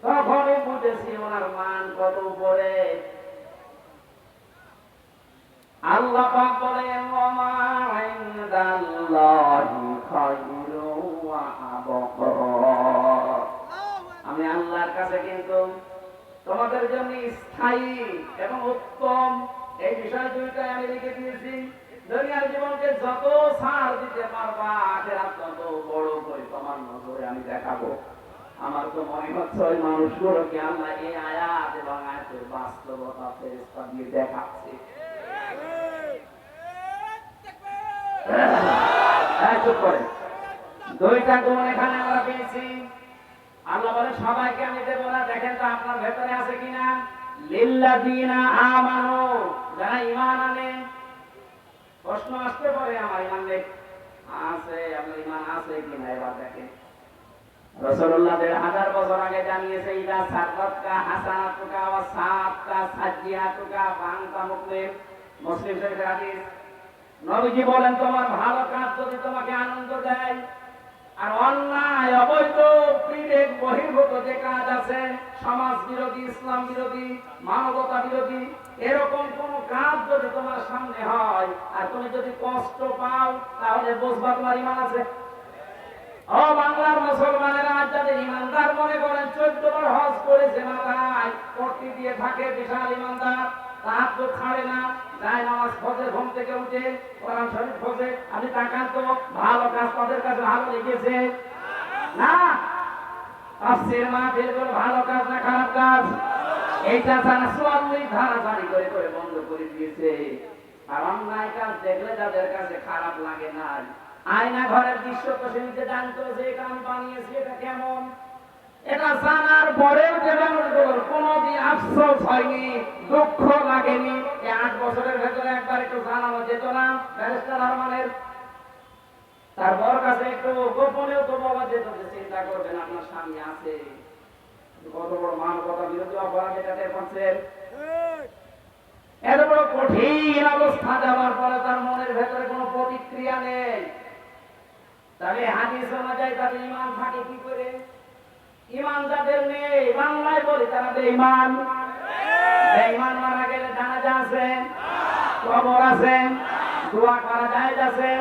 তখনই বুঝেছি ওনার মান কত উপরে। আল্লাহ পাক বলেন ওমা ইনদাল্লাহি খায়রু ওয়া আবকা। আমি আল্লাহর কাছে কিন্তু তোমাদের জন্য স্থায়ী এবং উত্তম এই বিষয় দুইটাই আমি লিখে দিয়েছি। দুনিয়ার জীবনকে যত ছাড় দিতে পারবা আখিরাত তত বড় করে তোমার নজরে আমি দেখাবো। আমার তো মনে হচ্ছে ওই মানুষগুলোকে আল্লাহ এই আয়াত এবং আয়াতের বাস্তবতা ফেরেশতা দিয়ে দেখাচ্ছে। চুপ করে, দুইটা গুণ এখানে আমরা পেয়েছি। আল্লাহ বলে সবাইকে আমি দেবো না, দেখেন তো আপনার ভেতরে আছে কিনা। লিল্লাযিনা আমানু, যারা ঈমান আনে। প্রশ্ন আসতে পারে আমার ঈমান নেই, আছে, আপনার ঈমান আছে কিনা এবার দেখেন। রাসূলুল্লাহ ১৫০০ বছর আগে জানিয়েছে ইদা সাররাতকা হাসানাতুকা ওয়া সাআতকা সাজ্জিয়াতুকা ফাআনতা মুসলিম। মুসলিম শরীফের হাদিস। নবীজি বলেন তোমার ভালো কাজ যদি তোমাকে আনন্দ দেয়, আর অন্যায় অবৈধ বিবেক বহির্ভূত যে কাজ আছে, সমাজ বিরোধী, ইসলাম বিরোধী, মানবতা বিরোধী, এরকম কোন কাজ যদি তোমার সামনে হয় আর তুমি যদি কষ্ট পাও, তাহলে বুঝবা তোমার ঈমান আছে। ও বাংলার মুসলমানেরা, আজ যাদের ঈমানদার মনে করেন ১৪ বার হজ করেছে মাথায় পট্টি দিয়ে থাকে, বিশাল ঈমানদার, তাহাজ্জুদ ছাড়ে না, যায় নামাজ পড়ে, ঘুম থেকে উঠে কোরআন শরীফ পড়ে, আপনি তাকান তো ভালো কাজ তাদের কাছে ভালো লেগেছে না? তাফসীর মাহফিল গুলো ভালো কাজ না খারাপ কাজ? এইটা জানা ৪৪ ধারা জারি করে করে বন্ধ করে দিয়েছে। আর অন্যায় কাজ দেখলে যাদের কাছে খারাপ লাগে না, আয়না ঘরের দৃশ্য তো সে নিজে জানতো যে এটা আমি বানিয়েছি, এটা কেমন, এটা জানার পরেও যে মানুষগুলোর কোনোদিন আফসোস হয়নি, দুঃখ লাগেনি। এই ৮ বছরের ভেতরে একবার একটু জানানো যেত না ব্যারিস্টার আরমানের, তার বড় কাছে একটু গোপনেও তো বলা যেত যে চিন্তা করবেন আপনার স্বামী আছে। কত বড় মানবতা বিরোধী অপরাধ এটা টের পাচ্ছেন। এত বড় কঠিন অবস্থা যাওয়ার পরে তার মনের ভেতরে কোনো প্রতিক্রিয়া নেই, তাহলে হাদিস অনুযায়ী তাদের ঈমান থাকে কি করে? ঈমান যাদের নেই, বাংলায় বলি তারা বেঈমান। বেঈমান মারা গেলে জানাজা আছে, কবর আছে, দোয়া করা জায়েজ আছে।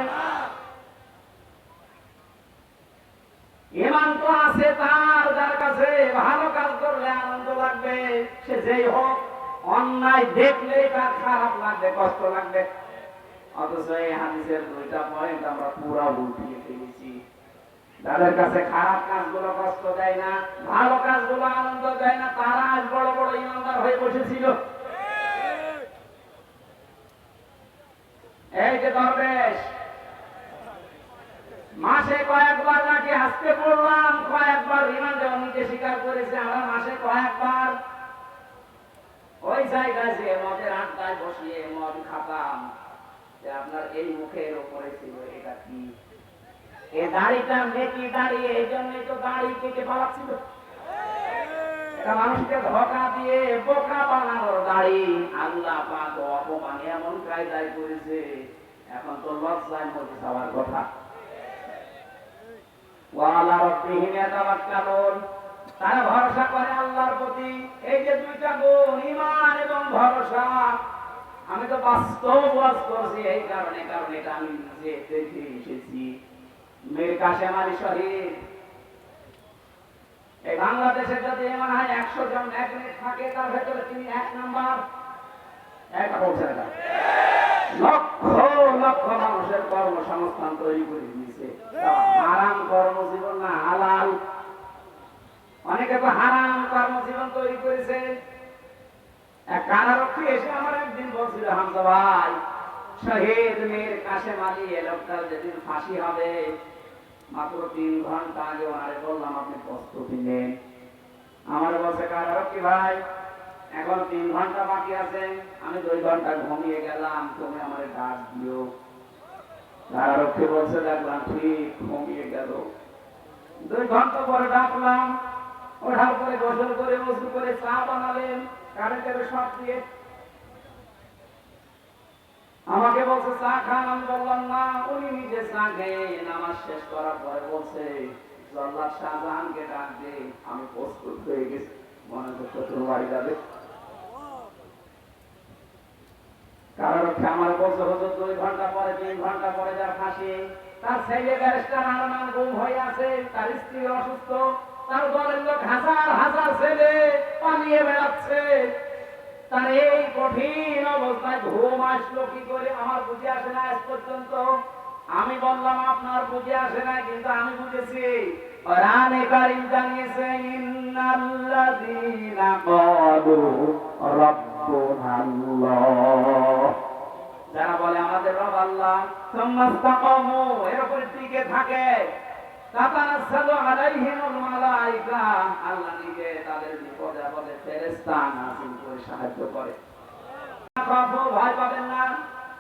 ঈমান তো আছে তার যার কাছে ভালো কাজ করলে আনন্দ লাগবে, সে যেই হোক। অন্যায় দেখলেই তার খারাপ লাগবে, কষ্ট লাগবে। অথচ এই হাদিসের দুইটা পয়েন্ট আমরা পুরো উল্টিয়ে ফেলেছি। যাদের কাছে খারাপ কাজগুলো কষ্ট দেয় না, ভালো কাজগুলো আনন্দ দেয় না, তারা আজ বড় বড় ইমানদার হয়ে বসেছিল। এই যে দরবেশ মাসে কয়েকবার নাকি আজকে পড়লাম কয়েকবার রিমান্ডে নিজে স্বীকার করেছে, আমরা মাসে কয়েকবার ওই জায়গায় যে মদের আড্ডায় বসিয়ে মদ খাতাম, যে আপনার এই মুখের উপরে ছিল এটা কি? এ দাড়িটা মেকি দাঁড়িয়ে, এই জন্যই তো দাড়ি কেটে পালাচ্ছিল। একটা মানুষকে ধোঁকা দিয়ে বোকা বানানোর দাড়ি আল্লাহ পাক অপমান এমন কায়দায় করেছে, এখন তো লজ্জায় মরে যাওয়ার কথা। ওয়ালা রাব্বিহিম ইয়াতাওয়াক্কালুন, তারা ভরসা করে আল্লাহর প্রতি। এই যে দুইটা গুণ, ঈমান এবং ভরসা, আমি তো বাস্তব ওয়াজ করছি, এই কারণে এটা আমি নিজে দেখে এসেছি। মীর কাসেম আলী শহীদ, এই বাংলাদেশে যদি মনে হয় 100 জন ম্যাগনেট থাকে, তার ভেতরে তিনি 1 নাম্বার। একটা বলছে না, লক্ষ লক্ষ মানুষের কর্মসংস্থান তৈরি করে দিয়েছে। হারাম কর্মজীবন না হালাল, অনেকে তো হারাম কর্মজীবন তৈরি করেছে। এক কারারক্ষী এসে আমার একদিন বলছিল, হামজা ভাই, শহীদ মীর কাসেম আলী এ লোকটার যেদিন ফাঁসি হবে, মাত্র 3 ঘন্টা আগে ওনারে বললাম আপনি প্রস্তুতি নেন। আমার বলছে, কারারক্ষী ভাই, এখন 3 ঘন্টা বাকি আছে, আমি 2 ঘন্টা ঘুমিয়ে গেলাম, তুমি আমার ডাক দিও। কারারক্ষী বলছে, দেখলাম ঠিক ঘুমিয়ে গেল। 2 ঘন্টা পরে ডাকলাম, ওঠার পরে গোসল করে ওযু করে চা বানালেন কারেন্টের শর্ট দিয়ে। আমাকে বলছে চা খান, আমি বললাম না। উনি নিজে চা খেয়ে নামাজ শেষ করার পরে বলছে, জল্লাদ শাহজাহানকে ডাক দে, আমি প্রস্তুত হয়ে গেছি, মনে করছে তোর বাড়ি যাবে। কারণ আমার বলছে হুজুর 2 ঘন্টা পরে 3 ঘন্টা পরে যার ফাঁসি, তার ছেলে ব্যারিস্টার আরমান গুম হয়ে আছে, তার স্ত্রী অসুস্থ, তার দলের লোক হাজার হাজার ছেলে পালিয়ে বেড়াচ্ছে। তার এই কঠিন অবস্থায় ঘুম আসলো কি করে আমার বুঝে আসে না আজ পর্যন্ত। আমি বললাম আপনার বুঝে আসে না, কিন্তু আমি বুঝেছি। কোরআনে কারীম জানিয়েছে, ইন্নাল্লাযীনা ক্বালু রাব্বুনাল্লাহ, যারা বলে আমাদের রব আল্লাহ, সুম্মাস্তাকামু, এর উপর টিকে থাকে, তাতানাজ্জালু আলাইহিমুল মালায়েকা, আল্লাহ নিজে তাদের বিপদে আপদে ফেরেশতা নাযিল করে সাহায্য করে। খাফু, ভয় পাবেন না,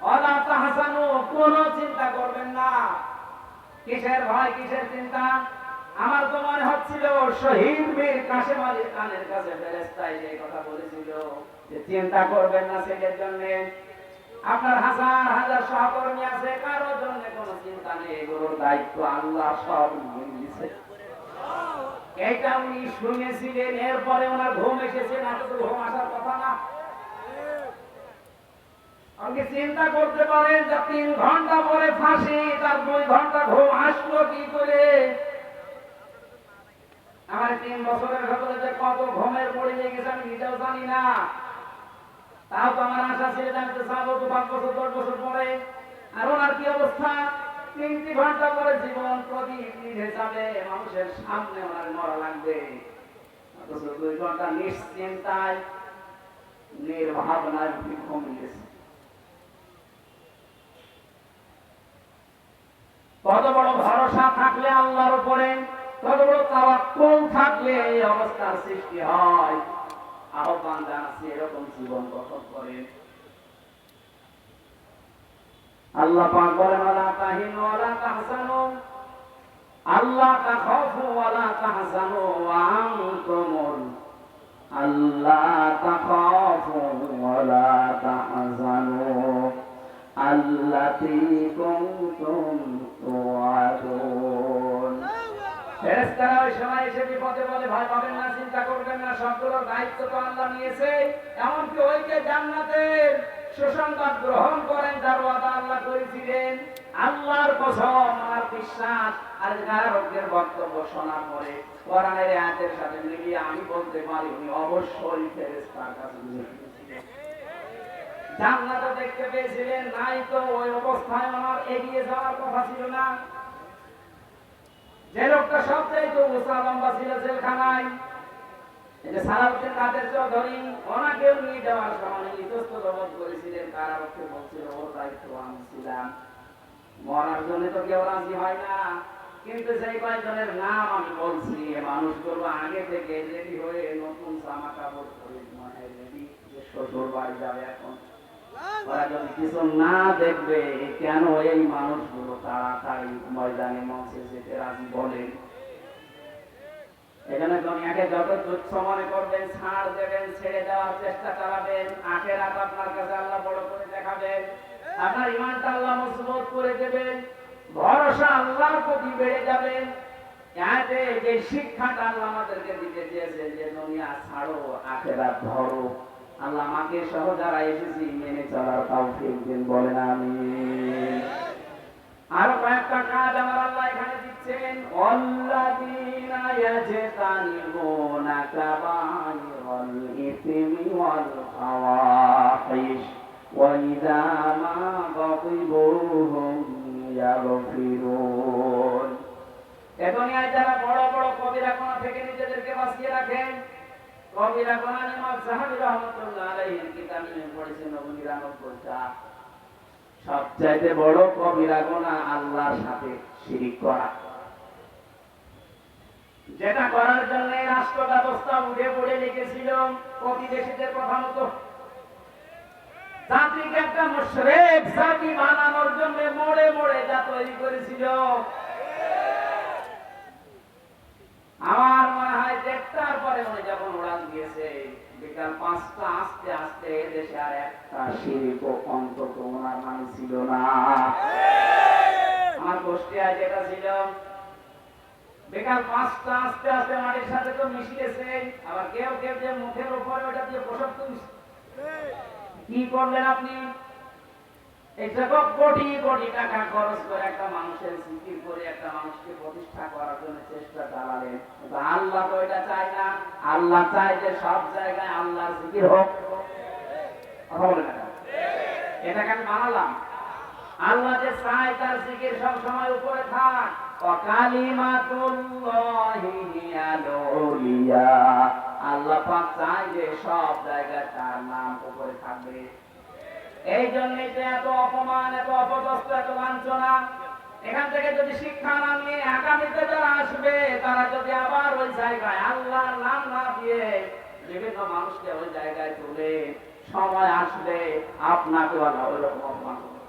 ওয়ালা তাহজানু, কোনো চিন্তা করবেন না। কিসের ভয়, কিসের চিন্তা? আমার তো মনে হচ্ছিল শহীদ মীর কাসেম আলীর কানের কাছে ফেরেশতা এই কথা বলেছিল যে চিন্তা করবেন না ছেলের জন্য, আপনার হাজার হাজার সহকর্মী আছে, কারোর জন্য কোনো চিন্তা নেই, এগুলোর দায়িত্ব আল্লাহ সব নিয়ে নিয়েছে। এটা উনি শুনেছিলেন, এরপরে ওনার ঘুম এসেছে না, তো ঘুম আসার কথা না। আপনি চিন্তা করতে পারেন যে 3 ঘন্টা পরে ফাঁসি, তার 2 ঘন্টা ঘুম আসলো কি করে? আমার 3 বছরের ভেতরে যে কত ঘুমের পড়ে গেছে আমি নিজেও জানি না। তাও তো আমার আশা ছিল জানতে চাবো তো 5 বছর 10 বছর পরে। আর ওনার কি অবস্থা? 3 ঘন্টা পরে জীবন প্রদীপ নিভে যাবে, মানুষের সামনে ওনার মরা লাগবে, অথচ 2 ঘন্টা নিশ্চিন্তায় নির্ভাবনায় ঘুমিয়ে গেছে। কত বড় ভরসা থাকলে আল্লাহর উপরে, কত বড় তাওয়াক্কুল থাকলে এই অবস্থার সৃষ্টি হয়। আহ্বান জানাচ্ছি, এরকম জীবন গঠন করেন। আল্লাহ পাক বলেন, ওয়ালা তাহিনু ওয়ালা তাহজানু, আল্লাহ তাখাফু ওয়ালা তাহজানু ওয়া আনতুমুল, আল্লাহ তাখাফু ওয়ালা তাহজানু আল্লাতী কুনতুম তুআদুন। ফেরেশতারা ওই সময় এসে বিপদে বলে, ভয় পাবেন না, চিন্তা করবেন না, সবগুলোর দায়িত্ব তো আল্লাহ নিয়েছে। এমনকি ওই যে জান্নাতের সুসংবাদ গ্রহণ করেন, যার ওয়াদা আল্লাহ করেছিলেন, আল্লাহর কসম, আমার বিশ্বাস। আর কারারক্ষীর বক্তব্য শোনার পরে কোরআনের আয়াতের সাথে মিলিয়ে আমি বলতে পারি উনি অবশ্যই ফেরেশতার কাছে গিয়েছিলেন, জান্নাতে দেখতে পেয়েছিলেন। নাই তো ওই অবস্থায় আমার এগিয়ে যাওয়ার কথা ছিল না। যে লোকটা সবচাইতে উঁচা লম্বা ছিল জেলখানায়, এই যে সালাউদ্দিন কাদের চৌধুরী, ওনাকেও নিয়ে যাওয়ার সময় ইতস্তত বোধ করেছিলেন। কারারক্ষী বলছিল ওর দায়িত্ব আমি ছিলাম। মরার জন্য তো কেউ রাজি হয় না, কিন্তু সেই কয়েকজনের নাম আমি বলছি, মানুষগুলো আগে থেকে রেডি হয়ে নতুন জামা কাপড় পরে রেডি, যে শ্বশুর বাড়ি যাবে এখন। ওরা যদি কিছু না দেখবে, কেন এই মানুষগুলো তাড়াতাড়ি ময়দানে মঞ্চে যেতে রাজি বলেন? এখানে দুনিয়াকে যত তুচ্ছ মনে করবেন, ছাড় দেবেন, ছেড়ে দেওয়ার চেষ্টা চালাবেন, আখেরাত আপনার কাছে আল্লাহ বড় করে দেখাবেন, আপনার ঈমানটা আল্লাহ মজবুত করে দেবেন, ভরসা আল্লাহর প্রতি বেড়ে যাবে। এতে যে শিক্ষাটা আল্লাহ আমাদেরকে দিতে চেয়েছে যে দুনিয়া ছাড়ো, আখেরাত ধরো, আল্লাহ আমাকে সহ যারা এসেছি মেনে চলার তৌফিক দিন, বলেন আমিন। আরো কয়েকটা কাজ আমার আল্লাহ এখানে দিচ্ছেন। আল্লাযীনা ইয়াজতানিবুনা কাবাইরাল ইসমি ওয়াল ফাওয়াহিশ ওয়া ইযা মা গাযিবুহুম ইয়াগফিরুন। এ দুনিয়ায় যারা বড় বড় কবিরা গুনাহ থেকে নিজেদেরকে বাঁচিয়ে রাখেন, কবিরা গুনাহ ইমাম যাহাবী রাহমাতুল্লাহ আলাইহির কিতাবে পড়েছেন 99টা। সবচাইতে বড় কবিরা গুনাহ আল্লাহর সাথে শিরিক করা, যেটা করার জন্য রাষ্ট্র ব্যবস্থা উঠে পড়ে লেগেছিল প্রতিবেশীদের কথা মতো। জাতিকে একটা মুশরিক জাতি বানানোর জন্য মোড়ে মোড়ে যা তৈরি করেছিল, আমার মনে হয় দেখতার পরে উনি যখন উড়ান দিয়েছে বিকাল 5টা, আস্তে আস্তে দেশে আর একটা শিরিক অন্তত ওনার মানে ছিল না। আমার গোষ্ঠীয় যেটা ছিল বিকাল 5টা আস্তে আস্তে মাটির সাথে তো মিশে গেছে। আবার কেউ কেউ যে মুখের উপরে ওটা দিয়ে পোশাক তুলছে। কি করলেন আপনি? এই দেখো কোটি কোটি টাকা খরচ করে একটা মানুষের জিকির করে একটা মানুষকে প্রতিষ্ঠা করার জন্য চেষ্টা চালালেন, কিন্তু আল্লাহ তো এটা চায় না। আল্লাহ চায় যে সব জায়গায় আল্লাহর জিকির হোক। কথা বলে না, এটাকে আমি বানালাম। আল্লাহ যে চায় তার জিকির সব সময় উপরে থাক। কালিমাতুল্লাহি হিয়াল উলিয়া, আল্লাহ পাক চায় যে সব জায়গায় তার নাম উপরে থাকবে। এই জন্যই তো এত অপমান, এত অপদস্থ, এত লাঞ্ছনা। এখান থেকে যদি শিক্ষা না নিয়ে আগামীতে যারা আসবে, তারা যদি আবার ওই জায়গায় আল্লাহর নাম না দিয়ে বিভিন্ন মানুষকে ওই জায়গায় তুলে, সময় আসবে আপনাকেও আল্লাহ ওই রকম অপমান করবে।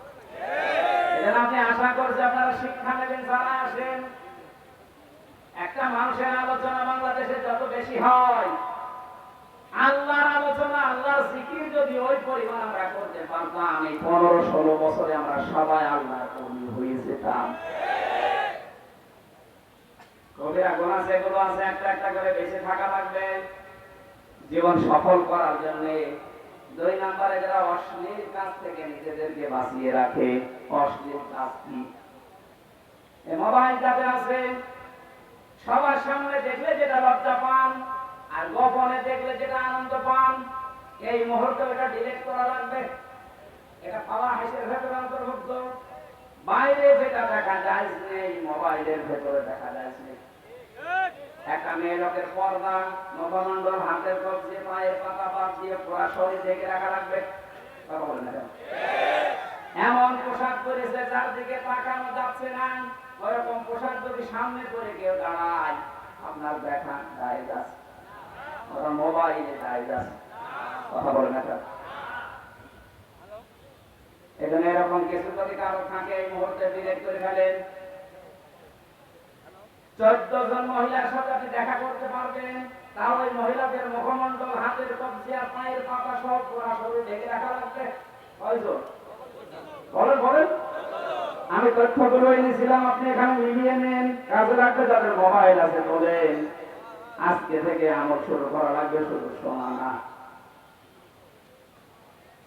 এজন্য আপনি আশা করছি আপনারা শিক্ষা নেবেন যারা আসেন। একটা মানুষের আলোচনা বাংলাদেশে যত বেশি হয়, আল্লাহর আলোচনা, আল্লাহর জিকির যদি ওই পরিমাণ আমরা করতে পারতাম, এই 15-16 বছরে আমরা সবাই আল্লাহর ওলি হয়ে যেতাম। কবিরা গুনাহ যেগুলো আছে একটা একটা করে বেঁচে থাকা লাগবে জীবন সফল করার জন্য। 2 নম্বরে যারা অশ্লীল কাজ থেকে নিজেদেরকে বাঁচিয়ে রাখে। অশ্লীল কাজ কি? এই মোবাইল যাতে আছে, সবার সামনে দেখলে যেটা লজ্জা পান আর গোপনে দেখলে যেটা আনন্দ পান, এই মুহূর্তে এটা ডিলিট করা লাগবে। এটা পাওয়া হাসির ভেতরে অন্তর্ভুক্ত। বাইরে যেটা দেখা যায় নেই, মোবাইলের ভেতরে দেখা যায় নেই। একটা মেয়ে লোকের পর্দা, নবমণ্ডল, হাতের কবজি, পায়ের পাতা, পাত দিয়ে পুরা শরীর ঢেকে রাখা লাগবে। কথা বলেন না, এমন পোশাক পরেছে যার দিকে তাকানো যাচ্ছে না, ওরকম পোশাক যদি সামনে করে কেউ দাঁড়ায়, আপনার দেখা দায় যাচ্ছে, ওরা মোবাইলে দায় যাচ্ছে। কথা বলেন না। এজন্য এরকম কিছু যদি কারো থাকে এই মুহূর্তে ডিলিট করে ফেলেন। 14 জন মহিলার সাথে আপনি দেখা করতে পারবেন, তাও ওই মহিলাদের মুখমণ্ডল, হাতের কবজি আর পায়ের পাতা সব পুরা শরীর ঢেকে রাখা লাগবে। কয়জন? বলেন বলেন। আমি তথ্যগুলো এনেছিলাম, আপনি এখানে মিলিয়ে নেন, কাজে লাগবে। যাদের মোবাইল আছে বলেন, আজকে থেকে আমল শুরু করা লাগবে, শুধু শোনা না।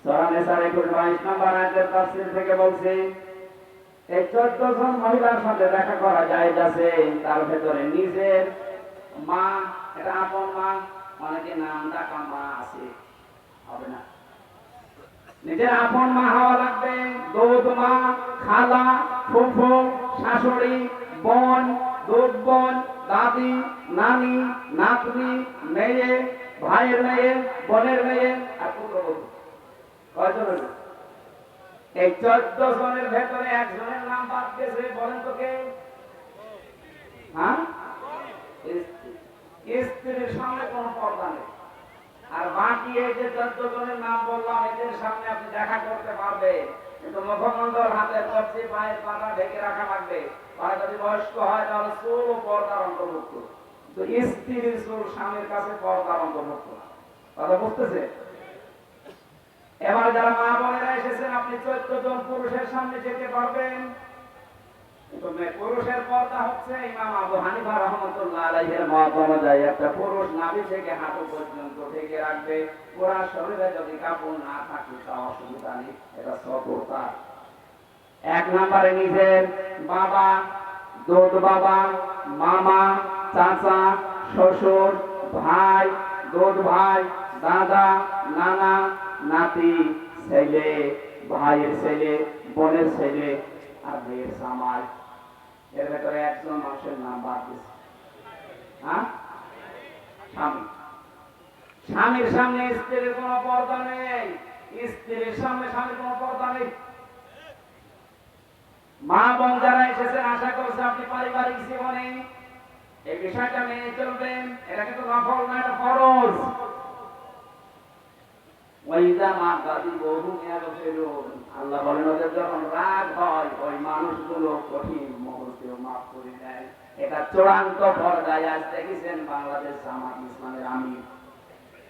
সূরা নিসার 22 নম্বর আয়াতের তাফসীর থেকে বলছি, এই 14 জন মহিলার সাথে দেখা করা জায়েজ আছে। তার ভেতরে নিজের মা, এটা আপন মা, অনেকে নাম ডাকা মা আছে, হবে না। নিজের আপন মা হওয়া লাগবে, দুধ মা, খালা, ফুফু, শাশুড়ি, বোন, দুধ বোন, দাদি, নানি, নাতনি, মেয়ে, ভাইয়ের মেয়ে, বোনের মেয়ে আর পুত্রবধূ। কয়জন হলো? এই 14 জনের ভেতরে একজনের নাম বাদ গেছে, বলেন তো কে? হ্যাঁ, স্ত্রীর সামনে কোনো পর্দা নেই। আর বাকি এই যে 14 জনের নাম বললাম, এদের সামনে আপনি দেখা করতে পারবেন, কিন্তু মুখমণ্ডল, হাতের কবজি, পায়ের পাতা ঢেকে রাখা লাগবে। আর যদি বয়স্ক হয় তাহলে চুল ও পর্দার অন্তর্ভুক্ত। তো স্ত্রীর চুল স্বামীর কাছে পর্দার অন্তর্ভুক্ত না। কথা বুঝতেছে? এবার যারা মা বোনেরা এসেছেন, আপনি 14 জন পুরুষের সামনে যেতে পারবেন, কিন্তু পুরুষের পর্দা হচ্ছে ইমাম আবু হানিফা রাহমাতুল্লাহ আলাইহির মত অনুযায়ী একটা পুরুষ নাভি থেকে হাঁটু পর্যন্ত ঢেকে রাখবে। পুরা শরীরে যদি কাপড় না থাকে তা অসুবিধা নেই, এটা সতর্কতা। এক নম্বরে নিজের বাবা, দুধ বাবা, মামা, চাচা, শ্বশুর, ভাই, দুধ ভাই, দাদা, নানা, নাতি, ছেলে, ভাইয়ের ছেলে, বোনের ছেলে আর মেয়ের জামাই, এর ভেতরে একজন মানুষের নাম বাদ দিচ্ছে। হ্যাঁ, স্বামী। স্বামীর সামনে স্ত্রীর কোনো পর্দা নেই, স্ত্রীর সামনে স্বামীর কোনো পর্দা নেই। মা বোন যারা এসেছেন, আশা করছে আপনি পারিবারিক জীবনে এই বিষয়টা মেনে চলবেন। এটা কিন্তু নফল না, এটা ফরজ। আল্লাহ বলেন, ওদের যখন রাগ হয় ওই মানুষগুলো কঠিন মুহূর্তেও মাফ করে দেয়। এটা চূড়ান্ত পর্যায়ে আজ দেখেছেন বাংলাদেশ জামাত ইসলামের আমির।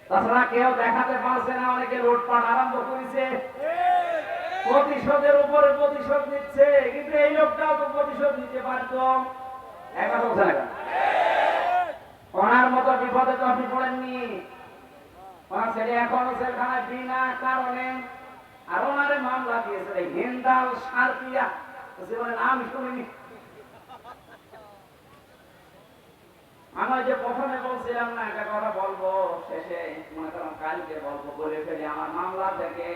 তাছাড়া কেউ দেখাতে পারছে না, অনেকে লুটপাট আরম্ভ করেছে, প্রতিশোধের উপরে প্রতিশোধ নিচ্ছে, কিন্তু এই লোকটাও তো প্রতিশোধ নিতে পারত। একা বলছে না, ওনার মতো বিপদে তো আপনি পড়েননি। ওনার ছেলে এখনো জেলখানায় বিনা কারণে, আর ওনারে মামলা দিয়েছে হিন্দাল সারপিয়া, জীবনে নাম শুনিনি। আমি যে প্রথমে বলছিলাম না একটা কথা বলবো, শেষে মনে করেন কালকে বলবো বলে ফেলে আমার মামলা থেকে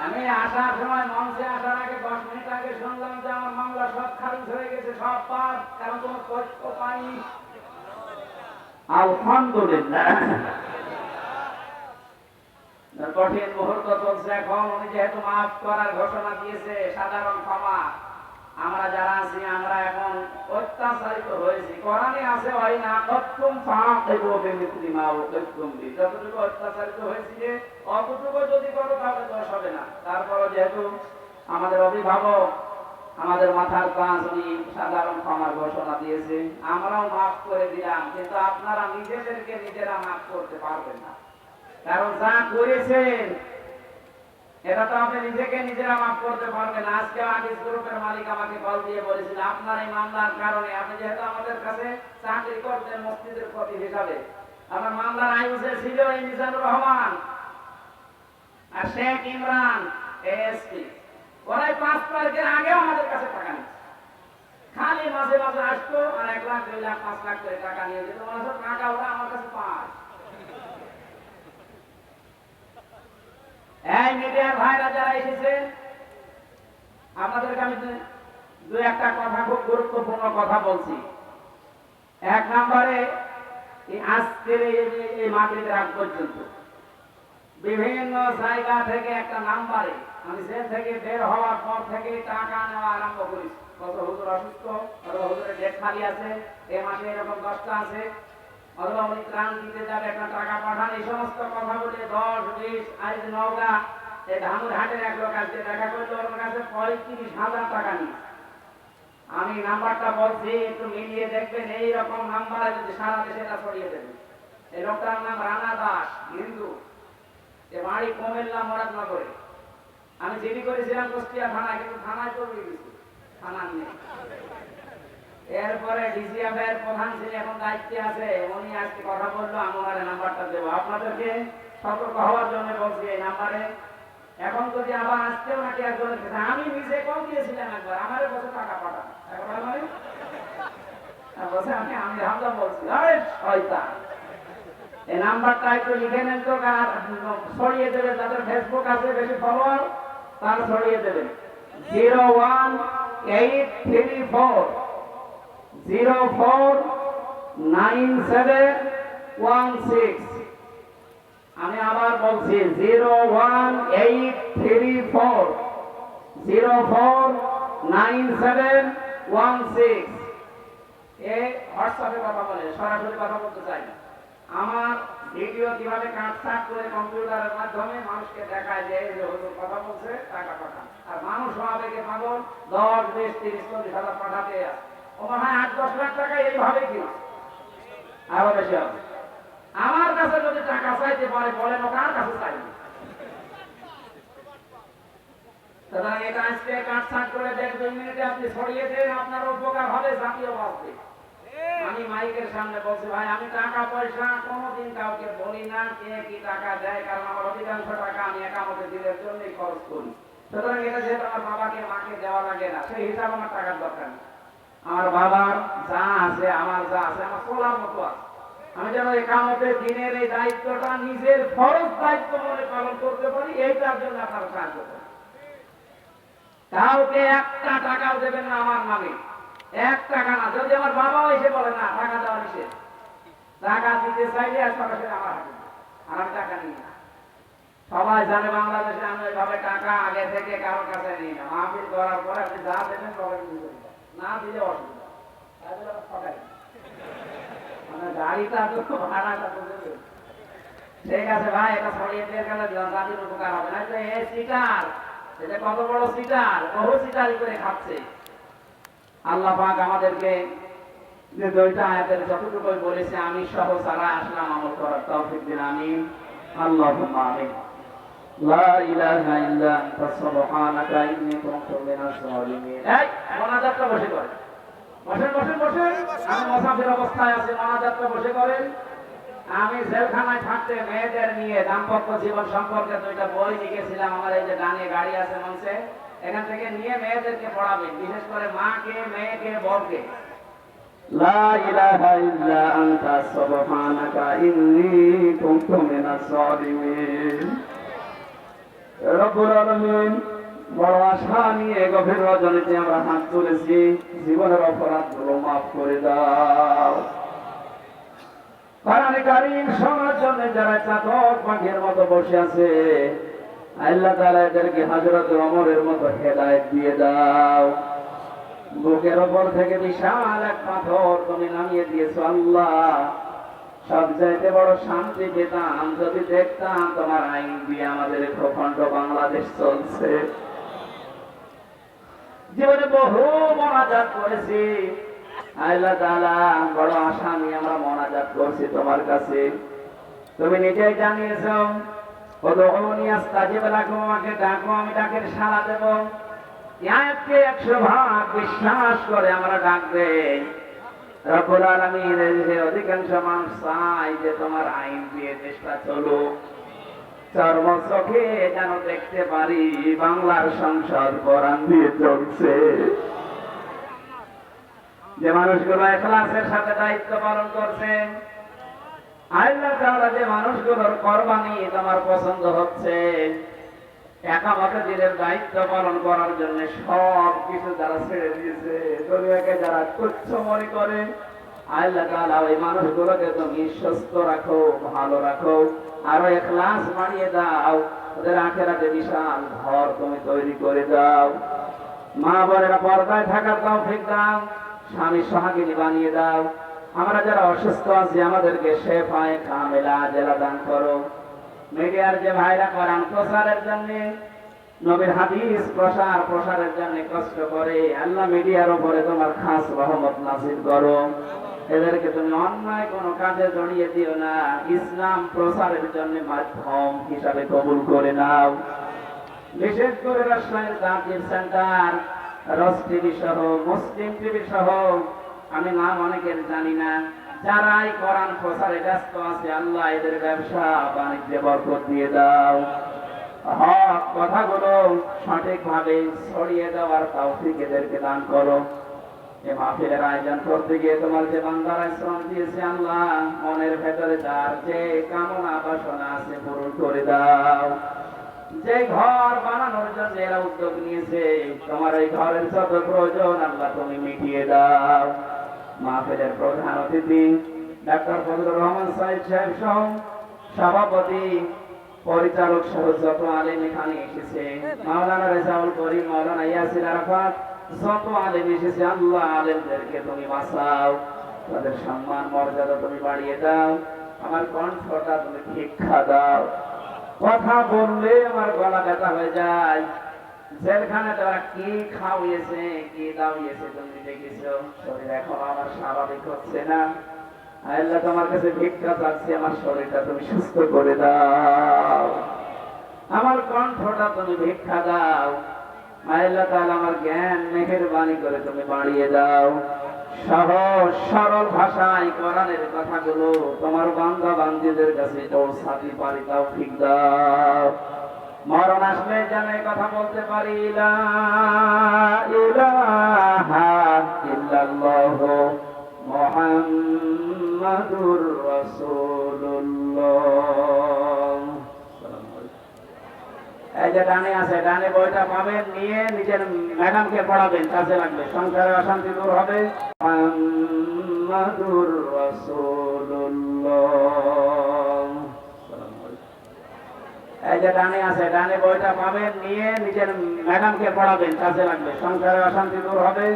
আমি আসার সময় মঞ্চে আসার আগে 10 মিনিট আগে শুনলাম যে আমার মামলা সব খারিজ হয়ে গেছে, সব পাস, কারণ কোনো তথ্য পাইনি। আলহামদুলিল্লাহ। কঠিন মুহূর্ত চলছে এখন। উনি যেহেতু মাফ করার ঘোষণা দিয়েছে, সাধারণ ক্ষমা, আমরা যারা আছি আমরা এখন অত্যাচারিত হয়েছি। কোরআনে আছে ওয়াইনা কতুম ফাআকিবু বিমিসলি মা উকিবতুম বি, যতটুকু অত্যাচারিত হয়েছিল অতটুকু যদি করো তাহলে দোষ হবে না। তারপর যেহেতু আমাদের অভিভাবক, আমাদের মাথার কাজ, উনি সাধারণ ক্ষমার ঘোষণা দিয়েছে, আমরাও মাফ করে দিলাম। কিন্তু আপনারা নিজেদেরকে নিজেরা মাফ করতে পারবেন না, কারণ যা করেছেন এটা তো আপনি নিজেকে নিজেরা মাফ করতে পারবেন। আজকে আকিস গ্রুপের মালিক আমাকে কল দিয়ে বলেছিল, আপনার এই মামলার কারণে, আপনি যেহেতু আমাদের কাছে চাকরি করতেন মসজিদের প্রতি হিসাবে, আমার মামলার আইউসে ছিল এই মিজানুর রহমান আর শেখ ইমরান এএসপি, ওরাই 5 তারিখের আগেও আমাদের কাছে টাকা নিচ্ছে। খালি মাঝে মাঝে আসতো আর 1 লাখ 2 লাখ 5 লাখ করে টাকা নিয়ে যেত। মনে হচ্ছে টাকা ওরা আমার কাছে পায়। এই মিডিয়ার ভাইরা যারা এসেছেন, আপনাদেরকে আমি দুই একটা কথা, খুব গুরুত্বপূর্ণ কথা বলছি। এক নম্বরে, আজকের এই মাগরিবের আগ পর্যন্ত বিভিন্ন জায়গা থেকে একটা নাম্বারে আমি জেল থেকে বের হওয়ার পর থেকে টাকা নেওয়া আরম্ভ করেছি। কত হুজুর অসুস্থ, অথবা হুজুরের ডেট খালি আছে, এই মাসে এরকম 10টা আছে, অথবা উনি ত্রাণ দিতে যাবে, একটা টাকা পাঠান, এই সমস্ত কথা বলে 10, 20, আজ নওগাঁ এই ধামুরহাটের এক লোক আসছে, দেখা করলে ওর কাছে 35,000 টাকা নিয়ে। আমি নাম্বারটা বলছি, একটু মিলিয়ে দেখবেন, এইরকম নাম্বারে যদি সারা দেশে এটা ছড়িয়ে দেবে। এই লোকটার নাম রানা দাস, হিন্দু, এ বাড়ি কুমিল্লা মুরাদনগরে। আমি জিডি করেছিলাম কুষ্টিয়া থানায়, কিন্তু থানায় চলে গেছি, থানা নিয়ে। এরপরে ডিসিএফ এর প্রধান ছিল, এখন দায়িত্বে আছে, উনি আজকে কথা বললো, আমি ওনার নাম্বারটা দেবো। আপনাদেরকে সতর্ক হওয়ার জন্য বলছি এই নাম্বারে। এখন যদি আবার আসতেও নাকি একজনের কাছে, আমি নিজে কল দিয়েছিলাম একবার, আমার বসে টাকা পাঠান, একবার মানে বসে আমি হামদা বলছি, আরে শয়তান, এই নাম্বারটা একটু লিখে নেন তো, আর ছড়িয়ে দেবেন, যাদের ফেসবুক আছে বেশি ফলোয়ার তার ছড়িয়ে দেবেন। 01834 049716। আমি আবার বলছি 01834 049716। এ হোয়াটসঅ্যাপে কথা বলে, সরাসরি কথা বলতে চাই না। আমার ভিডিও কিভাবে কাটছাট করে কম্পিউটারের মাধ্যমে মানুষকে দেখায় যে এই যে হুজুর কথা বলছে টাকা পাঠান, আর মানুষ আবেগে পাগল 10, 20, 30, 40 হাজার পাঠাতে আছে। ও মনে হয় 8-10 লাখ টাকা এইভাবে কিনা আরো বেশি হবে। আমার কাছে যদি টাকা চাইতে পারে বলেন ও কার কাছে চাইবে? সুতরাং এটা আজকে কাটছাট করে 1-2 মিনিটে আপনি ছড়িয়ে দেন, আপনার উপকার হবে, জাতীয় বাঁচবে। আমি মাইকের সামনে বলছি ভাই আমি টাকা পয়সা কোনোদিন কাউকে বলি না কে কি টাকা দেয়, কারণ আমার অধিকাংশ টাকা আমি একামতে দিনের জন্যই খরচ করি। সুতরাং এটা যেহেতু আমার বাবাকে মাকে দেওয়া লাগে না, সেই হিসাব আমার টাকার দরকার নেই। আমার বাবার যা আছে আমার যা আছে আমার চলার মতো আছে। আমি যেন একামতে দিনের এই দায়িত্বটা নিজের ফরজ দায়িত্ব মনে পালন করতে পারি, এইটার জন্য আপনারা সাহায্য করেন। কাউকে একটা টাকাও দেবেন না আমার নামে, 1 টাকা না। যদি আমার বাবাও এসে বলে না টাকা দেওয়া নিষেধ, টাকা দিতে চাইলে আর সরাসরি আমার হাতে, আর আমি টাকা নিই না। সবাই জানে বাংলাদেশে আমি ওইভাবে টাকা আগে থেকে কারোর কাছে নিই না। মাহফিল করার পরে আপনি যা দেবেন সবাই না দিলে অসুবিধা, মানে গাড়িটা তো ভাড়াটা তো দেবে। ঠিক আছে ভাই, এটা ছড়িয়ে দিয়ে গেলে জাতির উপকার হবে না। এই সিটার, এটা কত বড় সিটার, বহু সিটারি করে খাচ্ছে। আল্লাহ পাক আমাদেরকে যে 2টা আয়াতের যতটুকু বলেছে আমি সহ সারা আসলাম আমল করার তৌফিক দিন, আমিন আল্লাহুম্মা আমিন। লা ইলাহা ইল্লা আনতা সুবহানাকা ইন্নী কুনতু মিনাজ জালিমিন। এই মোনাজাতটা বসে করেন, বসেন বসেন বসেন। আমি মুসাফির অবস্থায় আছি, মোনাজাতটা বসে করেন। আমি জেলখানায় থাকতে মেয়েদের নিয়ে দাম্পত্য জীবন সম্পর্কে 2টা বই লিখেছিলাম। আমার এই যে ডানে গাড়ি আছে মঞ্চে, এখান থেকে নিয়ে মেয়েদেরকে পড়াবেন, বিশেষ করে মাকে, মেয়েকে, বউকে। লা ইলাহা ইল্লা আনতা সুবহানাকা ইন্নী কুনতু মিনাজ জালিমিন। রব্বুল আলামিন, বড় আশা নিয়ে গভীর রজনীতে আমরা হাত তুলেছি, জীবনের অপরাধগুলো মাফ করে দাও। কোরআনে কারীম শোনার জন্য যারা চাতক পাখির মতো বসে আছে, আল্লাহ তাআলা এদেরকে হযরত ওমরের মতো হেদায়েত দিয়ে দাও। বুকের উপর থেকে বিশাল এক পাথর তুমি নামিয়ে দিয়েছো আল্লাহ। সবচাইতে বড় শান্তি পেতাম যদি দেখতাম তোমার আইন দিয়ে আমাদের প্রখণ্ড বাংলাদেশ চলছে। জীবনে বহু মোনাজাত করেছি আল্লাহ তাআলা, বড় আশা নিয়ে আমরা মোনাজাত করছি তোমার কাছে। তুমি নিজেই জানিয়েছো উদউনি আস্তাজিব লাকুম, আমাকে ডাকো আমি ডাকের সাড়া দেব। আয়াতকে 100 ভাগ বিশ্বাস করে আমরা ডাকবে। রব্বুল আলামিন, এই অধিকাংশ মানুষ চায় যে তোমার আইন দিয়ে দেশটা চলুক, চর্মচোখে যেন দেখতে পারি বাংলার সংসদ কোরআন দিয়ে চলছে। যে মানুষগুলো ইখলাসের সাথে দায়িত্ব পালন করছে, আল্লাহ তাআলা যে মানুষগুলোর কুরবানি তোমার পছন্দ হচ্ছে, একামতে দিনের দায়িত্ব পালন করার জন্য সব কিছু যারা ছেড়ে দিয়েছে, দুনিয়াকে যারা তুচ্ছ মনে করে, আল্লাহ তাআলা ওই মানুষগুলোকে তুমি সুস্থ রাখো, ভালো রাখো, আরো ইখলাস বাড়িয়ে দাও। ওদের আখিরাতে বিশাল ঘর তুমি তৈরি করে দাও। মা বোনেরা পর্দায় থাকার তৌফিক দাও, স্বামী সোহাগিনী বানিয়ে দাও। আমরা যারা অসুস্থ আছি আমাদেরকে শেফায়ে কামেলা আজেলা দান করো। মিডিয়ার যে ভাইরা কোরআন প্রচারের জন্য, নবীর হাদিস প্রসারের জন্য কষ্ট করে, আল্লাহ মিডিয়ার উপরে তোমার খাস রহমত নাযিল করো। এদেরকে তুমি অন্যায় কোনো কাজে জড়িয়ে দিও না, ইসলাম প্রচারের জন্য মাধ্যম হিসাবে কবুল করে নাও। বিশেষ করে রাজশাহীর জাতীয় সেন্টার, রস টিভি সহ, মুসলিম টিভি সহ, আমি নাম অনেকের জানি না, যারাই কোরআন প্রচারে ব্যস্ত আছে, আল্লাহ এদের ব্যবসা বাণিজ্যে বরকত দিয়ে দাও। হক কথাগুলো সঠিকভাবে ছড়িয়ে দেওয়ার তৌফিক এদেরকে দান করো। এই মাহফিলের আয়োজন করতে গিয়ে তোমার যে বান্দারা শ্রম দিয়েছে আল্লাহ, মনের ভেতরে তার যে কামনা বাসনা আছে পূরণ করে দাও। যে ঘর বানানোর জন্য এরা উদ্যোগ নিয়েছে, তোমার এই ঘরের যত প্রয়োজন আল্লাহ তুমি মিটিয়ে দাও। মাহফিলের প্রধান অতিথি ডাক্তার ফজলুর রহমান সাহেব সহ সভাপতি, পরিচালক সহ যত আলেম এখানে এসেছে, মাওলানা রেজাউল করিম, মাওলানা ইয়াসির আরাফাত, যত আলেম এসেছে আল্লাহ আলেমদেরকে তুমি বাঁচাও, তাদের সম্মান মর্যাদা তুমি বাড়িয়ে দাও। আমার কণ্ঠটা তুমি ভিক্ষা দাও। কথা বললে আমার গলা ব্যথা হয়ে যায়। জেলখানে তারা কি খাওয়িয়েছে, কি দাওয়িয়েছে তুমি দেখেছো? শরীর এখন আমার স্বাভাবিক হচ্ছে না। আল্লাহ তোমার কাছে ভিক্ষা চাচ্ছি, আমার শরীরটা তুমি সুস্থ করে দাও, আমার কণ্ঠটা তুমি ভিক্ষা দাও। আল্লাহ তাআলা আমার জ্ঞান মেহেরবানি করে তুমি বাড়িয়ে দাও। সহজ সরল ভাষায় কোরআনের কথাগুলো তোমার বান্দা বান্দীদের কাছে পৌঁছাতে পারি, তৌফিক দাও। মরণ আসলে যেন এই কথা বলতে পারি, লা ইলাহা ইল্লাল্লাহু মুহাম্মাদুর রাসূলুল্লাহ। এই যে ডানে আছে, ডানে বইটা পাবেন, নিয়ে নিজের ম্যাডামকে পড়াবেন, কাজে লাগবে, সংসারে অশান্তি দূর হবে। মুহাম্মাদুর রাসূলুল্লাহ। এই যে ডানে আছে, ডানে বইটা পাবেন, নিয়ে নিজের ম্যাডামকে পড়াবেন, কাজে লাগবে, সংসারে অশান্তি দূর হবে।